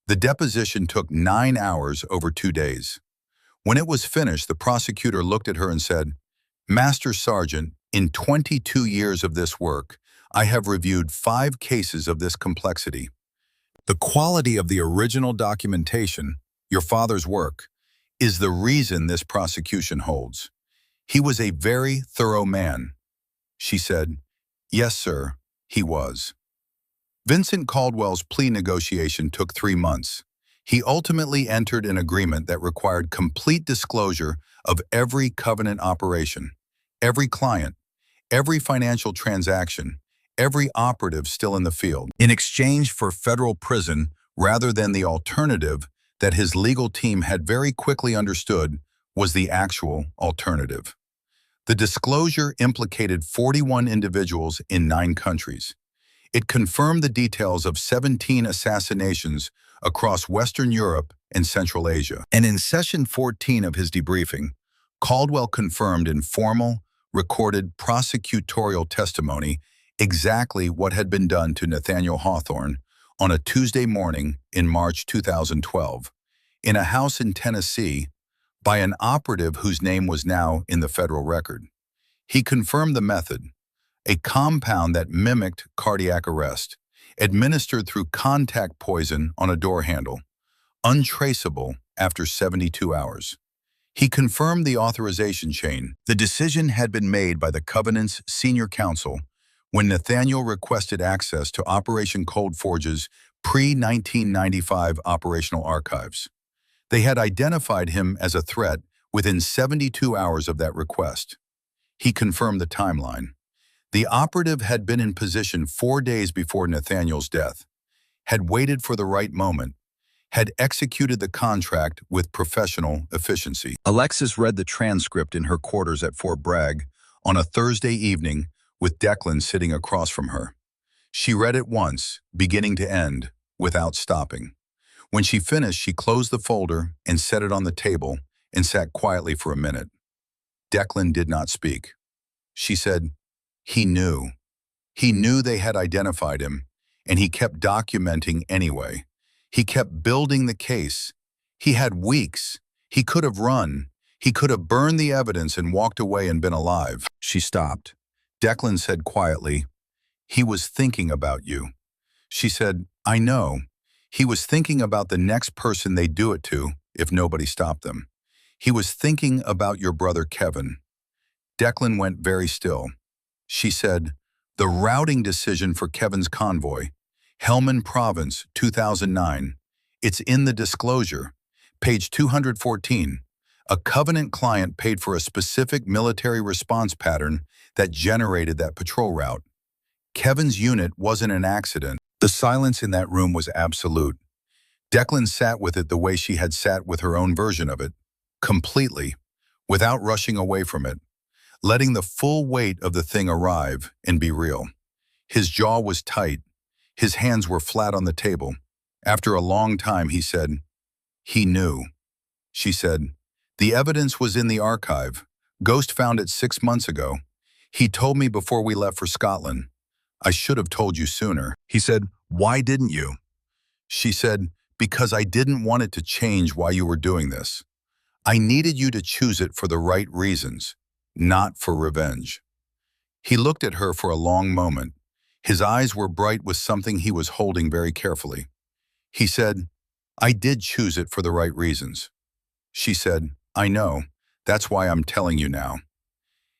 The deposition took 9 hours over 2 days. When it was finished, the prosecutor looked at her and said, "Master Sergeant, in 22 years of this work, I have reviewed 5 cases of this complexity. The quality of the original documentation, your father's work, is the reason this prosecution holds. He was a very thorough man." She said, "Yes, sir, he was." Vincent Caldwell's plea negotiation took 3 months. He ultimately entered an agreement that required complete disclosure of every Covenant operation, every client, every financial transaction, every operative still in the field, in exchange for federal prison rather than the alternative that his legal team had very quickly understood was the actual alternative. The disclosure implicated 41 individuals in 9 countries. It confirmed the details of 17 assassinations across Western Europe and Central Asia. And in session 14 of his debriefing, Caldwell confirmed in formal, recorded prosecutorial testimony exactly what had been done to Nathaniel Hawthorne on a Tuesday morning in March 2012, in a house in Tennessee, by an operative whose name was now in the federal record. He confirmed the method, a compound that mimicked cardiac arrest, administered through contact poison on a door handle, untraceable after 72 hours. He confirmed the authorization chain. The decision had been made by the Covenant's senior counsel when Nathaniel requested access to Operation Cold Forge's pre-1995 operational archives. They had identified him as a threat within 72 hours of that request. He confirmed the timeline. The operative had been in position 4 days before Nathaniel's death, had waited for the right moment, had executed the contract with professional efficiency. Alexis read the transcript in her quarters at Fort Bragg on a Thursday evening with Declan sitting across from her. She read it once, beginning to end, without stopping. When she finished, she closed the folder and set it on the table and sat quietly for a minute. Declan did not speak. She said, "He knew. He knew they had identified him, and he kept documenting anyway. He kept building the case. He had weeks. He could have run. He could have burned the evidence and walked away and been alive." She stopped. Declan said quietly, "He was thinking about you." She said, "I know. He was thinking about the next person they'd do it to if nobody stopped them. He was thinking about your brother Kevin." Declan went very still. She said, "The routing decision for Kevin's convoy, Helmand Province, 2009, it's in the disclosure. Page 214. A Covenant client paid for a specific military response pattern that generated that patrol route. Kevin's unit wasn't an accident. The silence in that room was absolute. Declan sat with it the way she had sat with her own version of it, completely, without rushing away from it, letting the full weight of the thing arrive and be real. His jaw was tight. His hands were flat on the table. After a long time, he said, "He knew." She said, "The evidence was in the archive. Ghost found it 6 months ago. He told me before we left for Scotland. I should have told you sooner." He said, "Why didn't you?" She said, "Because I didn't want it to change why you were doing this. I needed you to choose it for the right reasons, not for revenge." He looked at her for a long moment. His eyes were bright with something he was holding very carefully. He said, "I did choose it for the right reasons." She said, "I know. That's why I'm telling you now."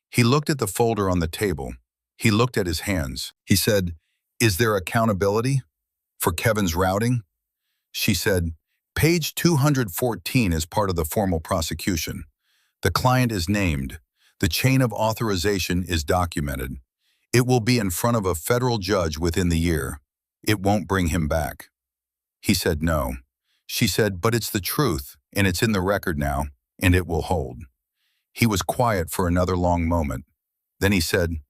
He looked at the folder on the table. He looked at his hands. He said, "Is there accountability for Kevin's routing?" She said, "Page 214 is part of the formal prosecution. The client is named. The chain of authorization is documented. It will be in front of a federal judge within the year. It won't bring him back." He said no. She said, "But it's the truth, and it's in the record now, and it will hold." He was quiet for another long moment. Then he said,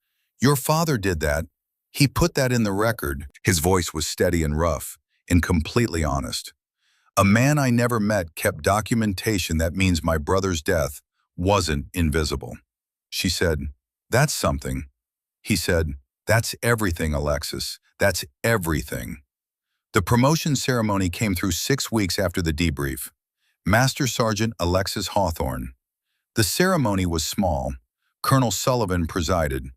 "Your father did that. He put that in the record." His voice was steady and rough, and completely honest. "A man I never met kept documentation that means my brother's death wasn't invisible." She said, "That's something." He said, "That's everything, Alexis. That's everything." The promotion ceremony came through 6 weeks after the debrief. Master Sergeant Alexis Hawthorne. The ceremony was small. Colonel Sullivan presided.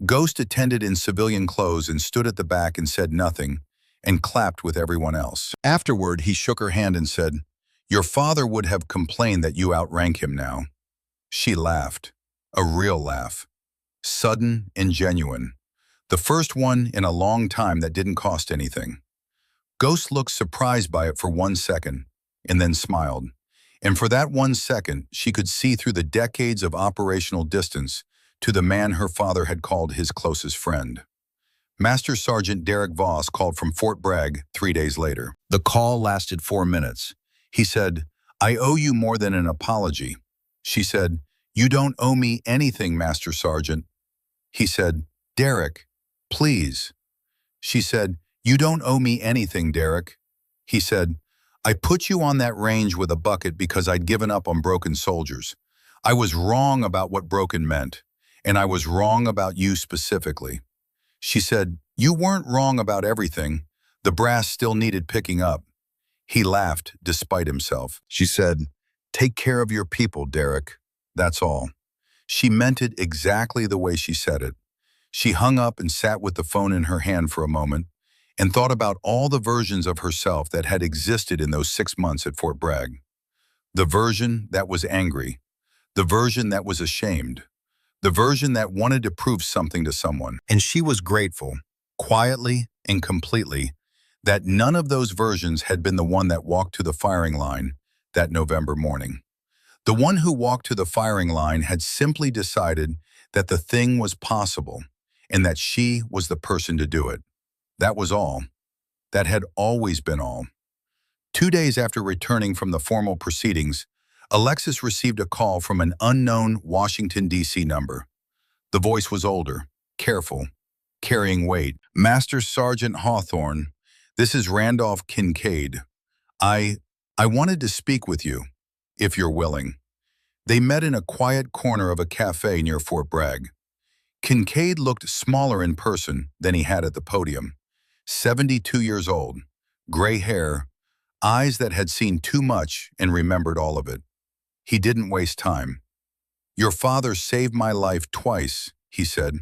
Ghost attended in civilian clothes and stood at the back and said nothing, and clapped with everyone else. Afterward, he shook her hand and said, "Your father would have complained that you outrank him now." She laughed. A real laugh. Sudden and genuine. The first one in a long time that didn't cost anything. Ghost looked surprised by it for 1 second, and then smiled. And for that 1 second, she could see through the decades of operational distance to the man her father had called his closest friend. Master Sergeant Derek Voss called from Fort Bragg 3 days later. The call lasted 4 minutes. He said, "I owe you more than an apology." She said, "You don't owe me anything, Master Sergeant." He said, "Derek, please." She said, "You don't owe me anything, Derek." He said, "I put you on that range with a bucket because I'd given up on broken soldiers. I was wrong about what broken meant, and I was wrong about you specifically." She said, "You weren't wrong about everything. The brass still needed picking up." He laughed despite himself. She said, "Take care of your people, Derek. That's all." She meant it exactly the way she said it. She hung up and sat with the phone in her hand for a moment and thought about all the versions of herself that had existed in those 6 months at Fort Bragg. The version that was angry. The version that was ashamed. The version that wanted to prove something to someone. And she was grateful, quietly and completely, that none of those versions had been the one that walked to the firing line that November morning. The one who walked to the firing line had simply decided that the thing was possible and that she was the person to do it. That was all. That had always been all. 2 days after returning from the formal proceedings, Alexis received a call from an unknown Washington, D.C. number. The voice was older, careful, carrying weight. "Master Sergeant Hawthorne, this is Randolph Kincaid. I wanted to speak with you, if you're willing." They met in a quiet corner of a cafe near Fort Bragg. Kincaid looked smaller in person than he had at the podium. 72 years old, gray hair, eyes that had seen too much and remembered all of it. He didn't waste time. "Your father saved my life twice," he said.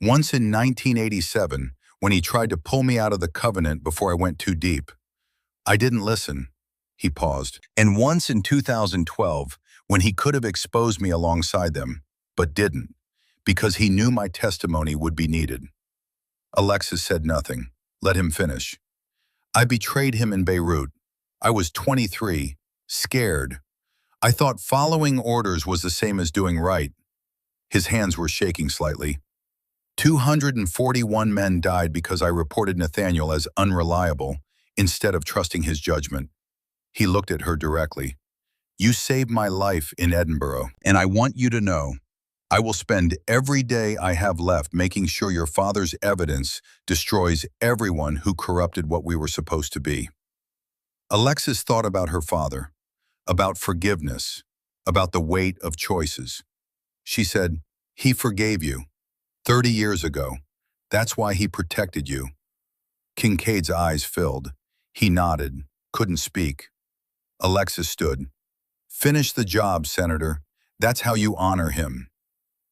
"Once in 1987, when he tried to pull me out of the Covenant before I went too deep. I didn't listen." He paused. "And once in 2012, when he could have exposed me alongside them, but didn't, because he knew my testimony would be needed." Alexis said nothing. Let him finish. "I betrayed him in Beirut. I was 23, Scared. I thought following orders was the same as doing right. His hands were shaking slightly. 241 men died because I reported Nathaniel as unreliable instead of trusting his judgment. He looked at her directly. You saved my life in Edinburgh, and I want you to know I will spend every day I have left making sure your father's evidence destroys everyone who corrupted what we were supposed to be. Alexis thought about her father, about forgiveness, about the weight of choices. She said, he forgave you 30 years ago. That's why he protected you. Kincaid's eyes filled. He nodded, couldn't speak. Alexis stood. Finish the job, Senator. That's how you honor him.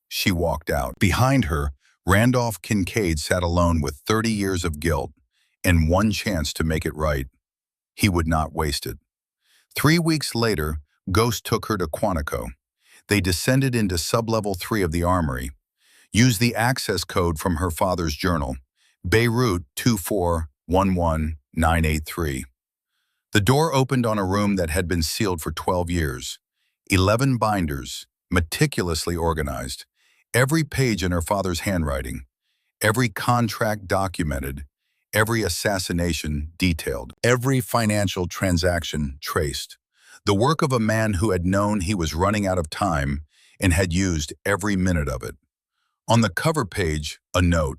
She walked out. Behind her, Randolph Kincaid sat alone with 30 years of guilt and one chance to make it right. He would not waste it. 3 weeks later, Ghost took her to Quantico. They descended into sublevel 3 of the armory, used the access code from her father's journal, Beirut 2411983. The door opened on a room that had been sealed for 12 years. 11 binders, meticulously organized. Every page in her father's handwriting. Every contract documented. Every assassination detailed. Every financial transaction traced. The work of a man who had known he was running out of time and had used every minute of it. On the cover page, a note.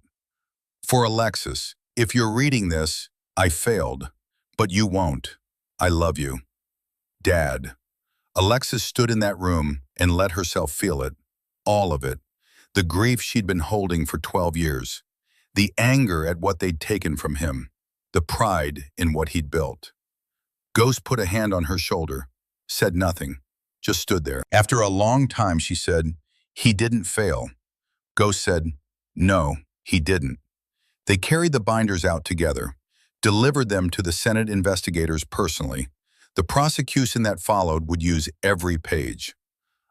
For Alexis, if you're reading this, I failed, but you won't. I love you. Dad. Alexis stood in that room and let herself feel it. All of it. The grief she'd been holding for 12 years. The anger at what they'd taken from him. The pride in what he'd built. Ghost put a hand on her shoulder, said nothing, just stood there. After a long time, she said, he didn't fail. Ghost said, no, he didn't. They carried the binders out together, delivered them to the Senate investigators personally. The prosecution that followed would use every page.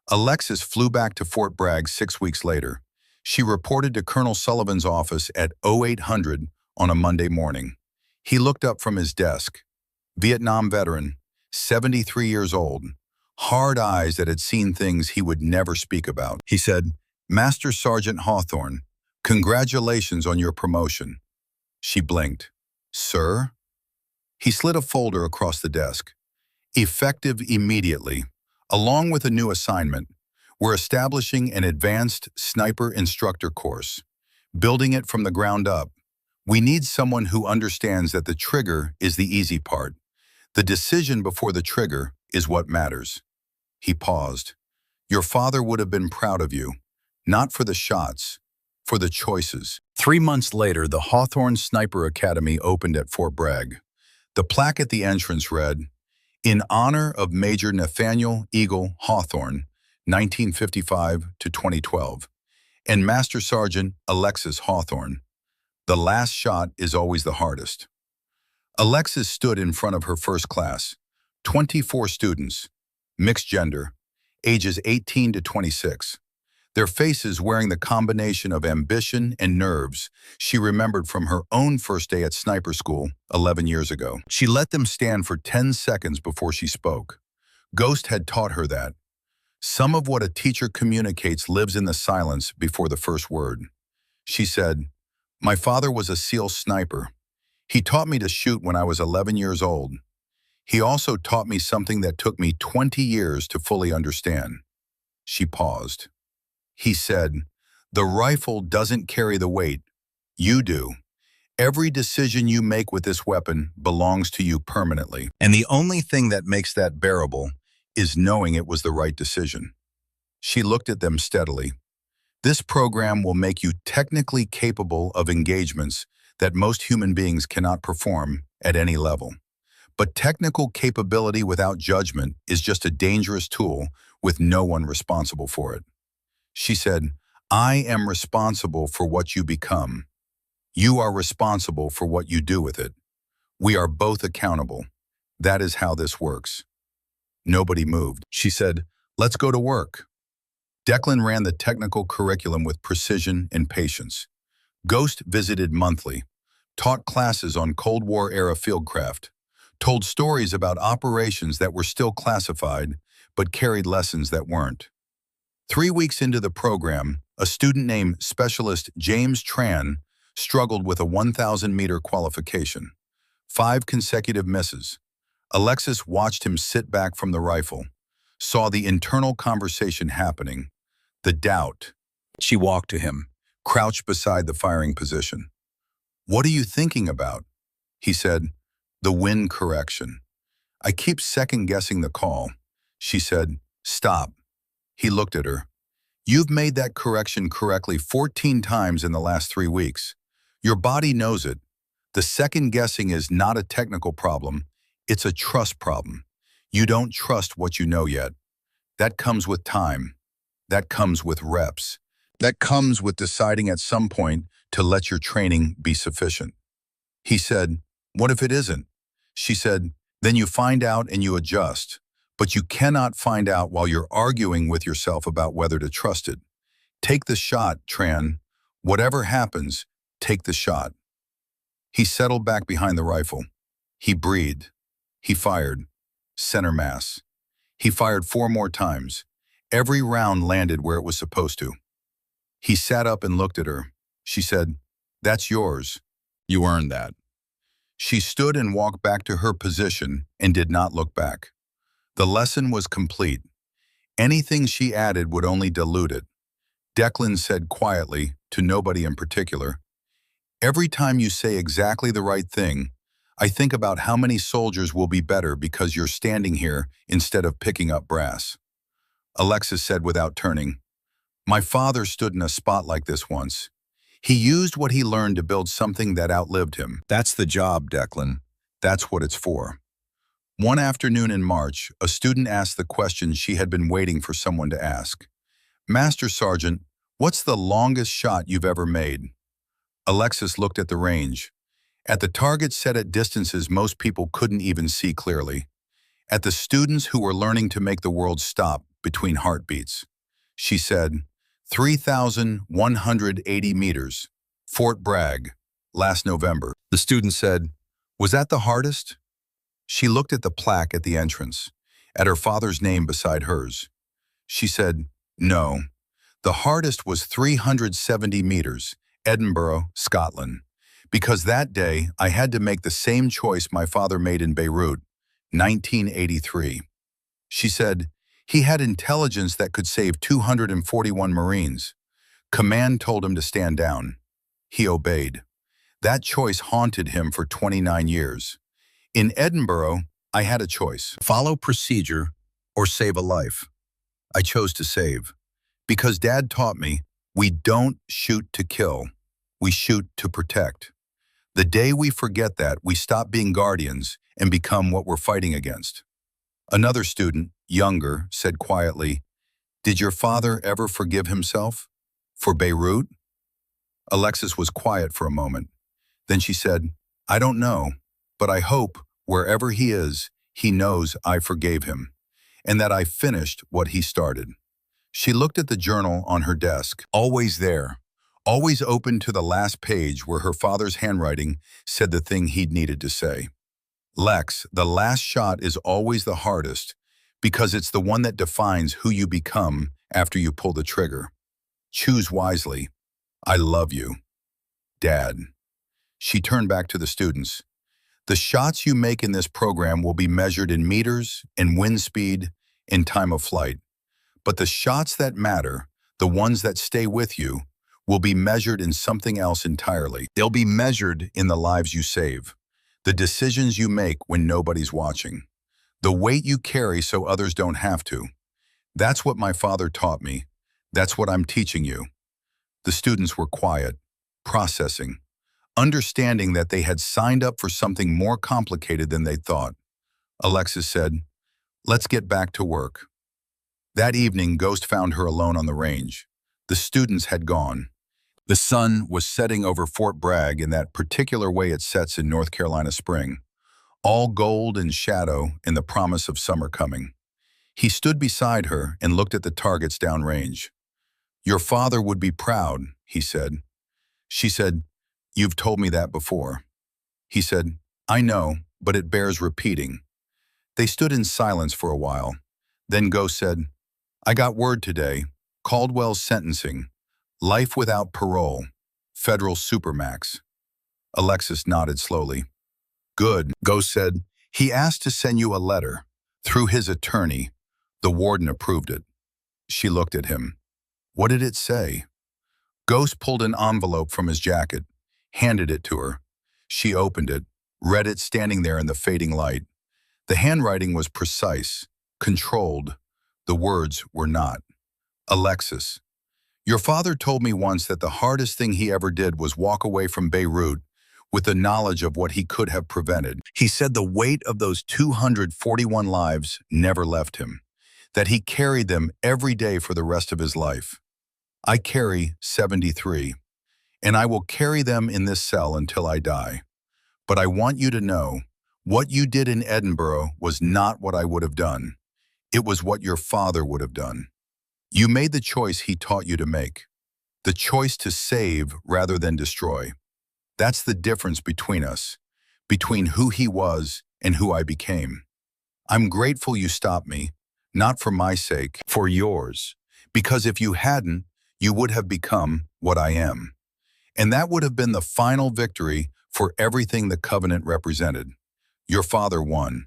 Alexis flew back to Fort Bragg 6 weeks later. She reported to Colonel Sullivan's office at 0800 on a Monday morning. He looked up from his desk. Vietnam veteran, 73 years old, hard eyes that had seen things he would never speak about. He said, Master Sergeant Hawthorne, congratulations on your promotion. She blinked. Sir? He slid a folder across the desk. Effective immediately, along with a new assignment, we're establishing an advanced sniper instructor course, building it from the ground up. We need someone who understands that the trigger is the easy part. The decision before the trigger is what matters. He paused. Your father would have been proud of you, not for the shots, for the choices. 3 months later, the Hawthorne Sniper Academy opened at Fort Bragg. The plaque at the entrance read, in honor of Major Nathaniel Eagle Hawthorne, 1955 to 2012, and Master Sergeant Alexis Hawthorne. The last shot is always the hardest. Alexis stood in front of her first class, 24 students, mixed gender, ages 18 to 26. Their faces wearing the combination of ambition and nerves she remembered from her own first day at sniper school 11 years ago. She let them stand for 10 seconds before she spoke. Ghost had taught her that. Some of what a teacher communicates lives in the silence before the first word. She said, my father was a SEAL sniper. He taught me to shoot when I was 11 years old. He also taught me something that took me 20 years to fully understand. She paused. He said, the rifle doesn't carry the weight. You do. Every decision you make with this weapon belongs to you permanently. And the only thing that makes that bearable is knowing it was the right decision. She looked at them steadily. This program will make you technically capable of engagements that most human beings cannot perform at any level. But technical capability without judgment is just a dangerous tool with no one responsible for it. She said, I am responsible for what you become. You are responsible for what you do with it. We are both accountable. That is how this works. Nobody moved. She said, let's go to work. Declan ran the technical curriculum with precision and patience. Ghost visited monthly, taught classes on Cold War-era fieldcraft, told stories about operations that were still classified, but carried lessons that weren't. 3 weeks into the program, a student named Specialist James Tran struggled with a 1,000-meter qualification. 5 consecutive misses. Alexis watched him sit back from the rifle, saw the internal conversation happening, the doubt. She walked to him, crouched beside the firing position. "What are you thinking about?" He said, "The wind correction. I keep second-guessing the call." She said, "Stop." He looked at her. "You've made that correction correctly 14 times in the last 3 weeks. Your body knows it. The second guessing is not a technical problem, it's a trust problem. You don't trust what you know yet. That comes with time. That comes with reps. That comes with deciding at some point to let your training be sufficient." He said, "What if it isn't?" She said, "Then you find out and you adjust. But you cannot find out while you're arguing with yourself about whether to trust it. Take the shot, Tran. Whatever happens, take the shot." He settled back behind the rifle. He breathed. He fired. Center mass. He fired 4 more times. Every round landed where it was supposed to. He sat up and looked at her. She said, "That's yours. You earned that." She stood and walked back to her position and did not look back. The lesson was complete. Anything she added would only dilute it. Declan said quietly, to nobody in particular, "Every time you say exactly the right thing, I think about how many soldiers will be better because you're standing here instead of picking up brass." Alexis said without turning, "My father stood in a spot like this once. He used what he learned to build something that outlived him." That's the job, Declan. That's what it's for. One afternoon in March, a student asked the question she had been waiting for someone to ask. "Master Sergeant, what's the longest shot you've ever made?" Alexis looked at the range. At the targets set at distances most people couldn't even see clearly. At the students who were learning to make the world stop between heartbeats. She said, 3,180 meters, Fort Bragg, last November. The student said, "Was that the hardest?" She looked at the plaque at the entrance, at her father's name beside hers. She said, "No, the hardest was 370 meters, Edinburgh, Scotland, because that day I had to make the same choice my father made in Beirut, 1983. She said, "He had intelligence that could save 241 Marines. Command told him to stand down. He obeyed. That choice haunted him for 29 years. In Edinburgh, I had a choice. Follow procedure or save a life. I chose to save. Because Dad taught me, we don't shoot to kill. We shoot to protect. The day we forget that, we stop being guardians and become what we're fighting against." Another student, younger, said quietly, "Did your father ever forgive himself? For Beirut?" Alexis was quiet for a moment. Then she said, "I don't know, but I hope, wherever he is, he knows I forgave him, and that I finished what he started." She looked at the journal on her desk, always there, always open to the last page where her father's handwriting said the thing he'd needed to say. "Lex, the last shot is always the hardest because it's the one that defines who you become after you pull the trigger. Choose wisely. I love you. Dad." She turned back to the students. "The shots you make in this program will be measured in meters, in wind speed, in time of flight. But the shots that matter, the ones that stay with you, will be measured in something else entirely. They'll be measured in the lives you save, the decisions you make when nobody's watching, the weight you carry so others don't have to. That's what my father taught me. That's what I'm teaching you." The students were quiet, processing, understanding that they had signed up for something more complicated than they thought. Alexis said, "Let's get back to work." That evening, Ghost found her alone on the range. The students had gone. The sun was setting over Fort Bragg in that particular way it sets in North Carolina spring, all gold and shadow and the promise of summer coming. He stood beside her and looked at the targets downrange. "Your father would be proud," he said. She said, "You've told me that before." He said, "I know, but it bears repeating. They stood in silence for a while. Then Ghost said, I got word today. Caldwell's sentencing. Life without parole. Federal supermax. Alexis nodded slowly. Good, Ghost said. He asked to send you a letter. Through his attorney. The warden approved it. She looked at him. What did it say? Ghost pulled an envelope from his jacket, handed it to her. She opened it, read it standing there in the fading light. The handwriting was precise, controlled. The words were not. Alexis, your father told me once that the hardest thing he ever did was walk away from Beirut with the knowledge of what he could have prevented. He said the weight of those 241 lives never left him, that he carried them every day for the rest of his life. I carry 73, and I will carry them in this cell until I die. But I want you to know, what you did in Edinburgh was not what I would have done. It was what your father would have done. You made the choice he taught you to make, the choice to save rather than destroy. That's the difference between us, between who he was and who I became. I'm grateful you stopped me, not for my sake, for yours, because if you hadn't, you would have become what I am. And that would have been the final victory for everything the covenant represented. Your father won.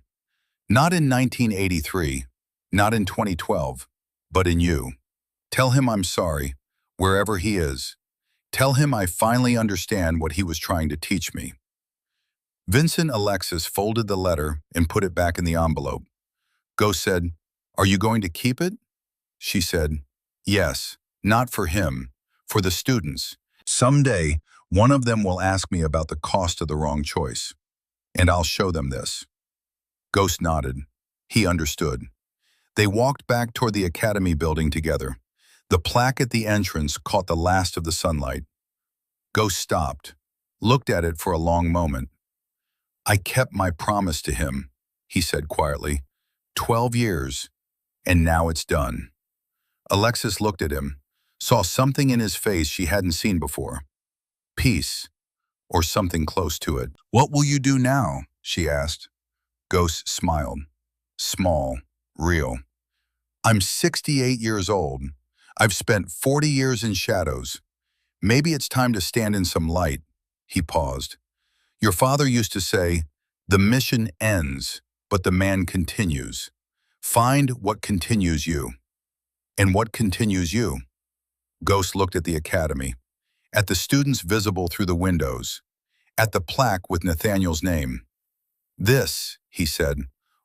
Not in 1983, not in 2012, but in you. Tell him I'm sorry, wherever he is. Tell him I finally understand what he was trying to teach me. Vincent Alexis folded the letter and put it back in the envelope. Ghost said, Are you going to keep it? She said, Yes, not for him, for the students. Someday, one of them will ask me about the cost of the wrong choice, and I'll show them this. Ghost nodded. He understood. They walked back toward the academy building together. The plaque at the entrance caught the last of the sunlight. Ghost stopped, looked at it for a long moment. I kept my promise to him, he said quietly. 12 years, and now it's done. Alexis looked at him, saw something in his face she hadn't seen before. Peace, or something close to it. What will you do now? She asked. Ghost smiled. Small, real. I'm 68 years old. I've spent 40 years in shadows. Maybe it's time to stand in some light. He paused. Your father used to say, the mission ends, but the man continues. Find what continues you. And what continues you? Ghost looked at the academy, at the students visible through the windows, at the plaque with Nathaniel's name. This, he said,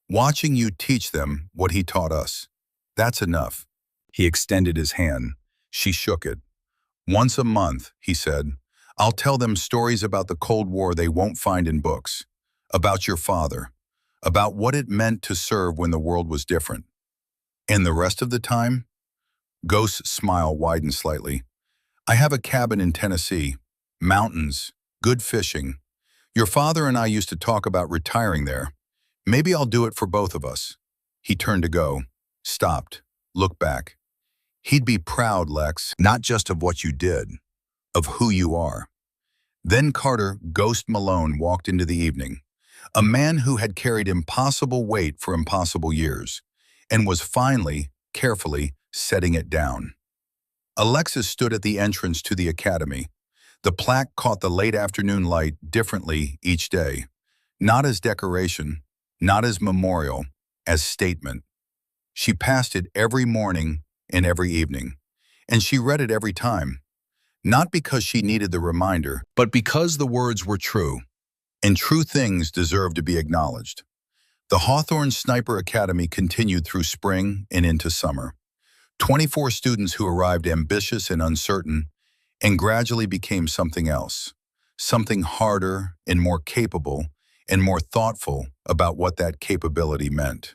watching you teach them what he taught us. That's enough. He extended his hand. She shook it. Once a month, he said, I'll tell them stories about the Cold War they won't find in books, about your father, about what it meant to serve when the world was different. And the rest of the time? Ghost's smile widened slightly. I have a cabin in Tennessee, mountains, good fishing. Your father and I used to talk about retiring there. Maybe I'll do it for both of us. He turned to go, stopped, looked back. He'd be proud, Lex, not just of what you did, of who you are. Then Carter Ghost Malone walked into the evening, a man who had carried impossible weight for impossible years, and was finally, carefully, setting it down. Alexis stood at the entrance to the academy. The plaque caught the late afternoon light differently each day, not as decoration, not as memorial, as statement. She passed it every morning and every evening, and she read it every time, not because she needed the reminder, but because the words were true, and true things deserve to be acknowledged. The Hawthorne Sniper Academy continued through spring and into summer. 24 students who arrived ambitious and uncertain, and gradually became something else, something harder and more capable and more thoughtful about what that capability meant.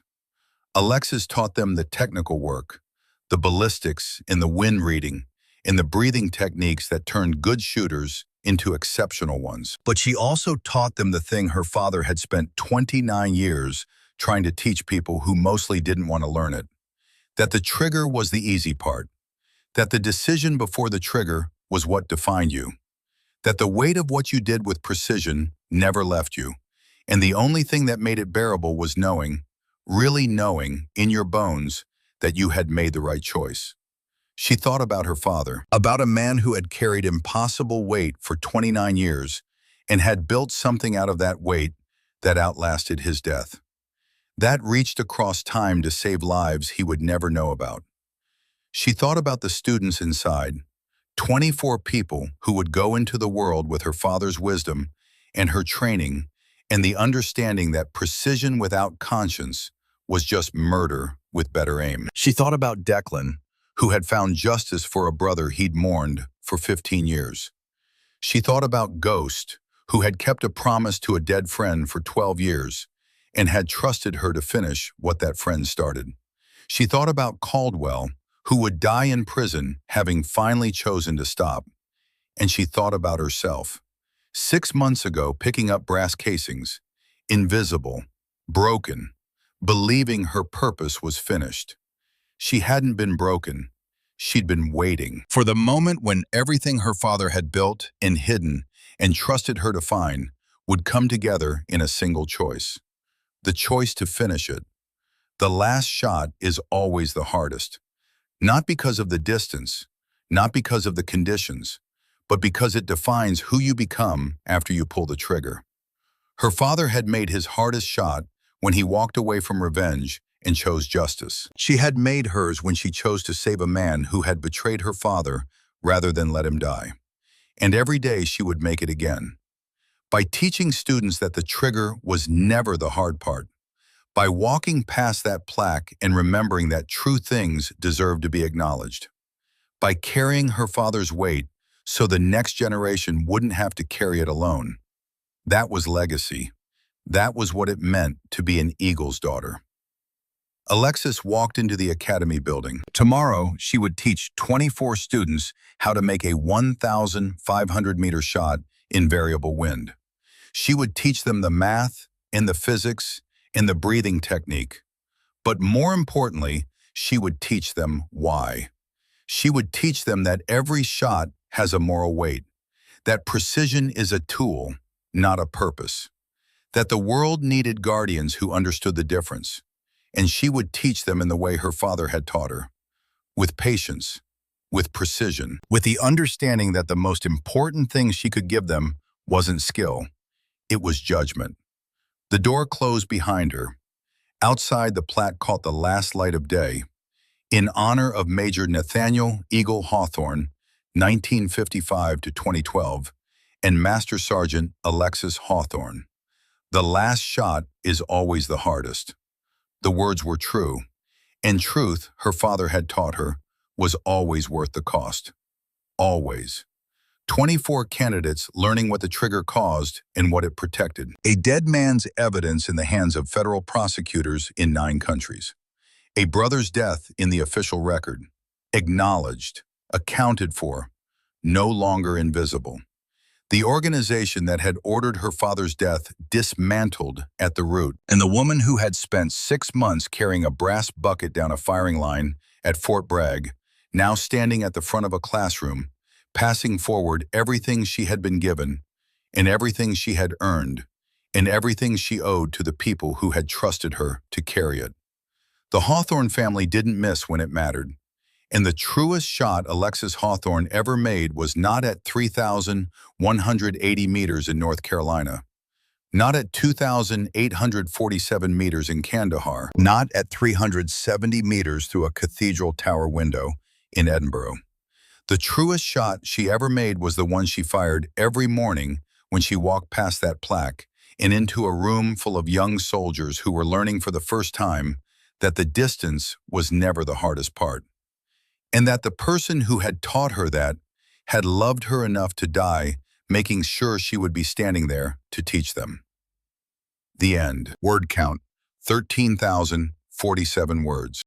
Alexis taught them the technical work, the ballistics and the wind reading, and the breathing techniques that turned good shooters into exceptional ones. But she also taught them the thing her father had spent 29 years trying to teach people who mostly didn't want to learn it. That the trigger was the easy part. That the decision before the trigger was what defined you. That the weight of what you did with precision never left you. And the only thing that made it bearable was knowing, really knowing, in your bones, that you had made the right choice. She thought about her father, about a man who had carried impossible weight for 29 years and had built something out of that weight that outlasted his death. That reached across time to save lives he would never know about. She thought about the students inside, 24 people who would go into the world with her father's wisdom and her training and the understanding that precision without conscience was just murder with better aim. She thought about Declan, who had found justice for a brother he'd mourned for 15 years. She thought about Ghost, who had kept a promise to a dead friend for 12 years and had trusted her to finish what that friend started. She thought about Caldwell, who would die in prison having finally chosen to stop. And she thought about herself. 6 months ago, picking up brass casings, invisible, broken, believing her purpose was finished. She hadn't been broken. She'd been waiting for the moment when everything her father had built and hidden and trusted her to find would come together in a single choice. The choice to finish it. The last shot is always the hardest. Not because of the distance, not because of the conditions, but because it defines who you become after you pull the trigger. Her father had made his hardest shot when he walked away from revenge and chose justice. She had made hers when she chose to save a man who had betrayed her father rather than let him die. And every day she would make it again. By teaching students that the trigger was never the hard part. By walking past that plaque and remembering that true things deserve to be acknowledged. By carrying her father's weight so the next generation wouldn't have to carry it alone. That was legacy. That was what it meant to be an Eagle's daughter. Alexis walked into the academy building. Tomorrow, she would teach 24 students how to make a 1,500-meter shot in variable wind. She would teach them the math and the physics and the breathing technique. But more importantly, she would teach them why. She would teach them that every shot has a moral weight, that precision is a tool, not a purpose, that the world needed guardians who understood the difference, and she would teach them in the way her father had taught her, with patience, with precision, with the understanding that the most important thing she could give them wasn't skill, it was judgment. The door closed behind her. Outside, the plaque caught the last light of day. In honor of Major Nathaniel Eagle Hawthorne, 1955 to 2012, and Master Sergeant Alexis Hawthorne. The last shot is always the hardest. The words were true, and truth, her father had taught her, was always worth the cost. Always. 24 candidates learning what the trigger caused and what it protected. A dead man's evidence in the hands of federal prosecutors in 9 countries. A brother's death in the official record. Acknowledged, accounted for, no longer invisible. The organization that had ordered her father's death dismantled at the root. And the woman who had spent 6 months carrying a brass bucket down a firing line at Fort Bragg, now standing at the front of a classroom, passing forward everything she had been given, and everything she had earned, and everything she owed to the people who had trusted her to carry it. The Hawthorne family didn't miss when it mattered, and the truest shot Alexis Hawthorne ever made was not at 3,180 meters in North Carolina, not at 2,847 meters in Kandahar, not at 370 meters through a cathedral tower window in Edinburgh. The truest shot she ever made was the one she fired every morning when she walked past that plaque and into a room full of young soldiers who were learning for the first time that the distance was never the hardest part, and that the person who had taught her that had loved her enough to die, making sure she would be standing there to teach them. The end. Word count, 13,047 words.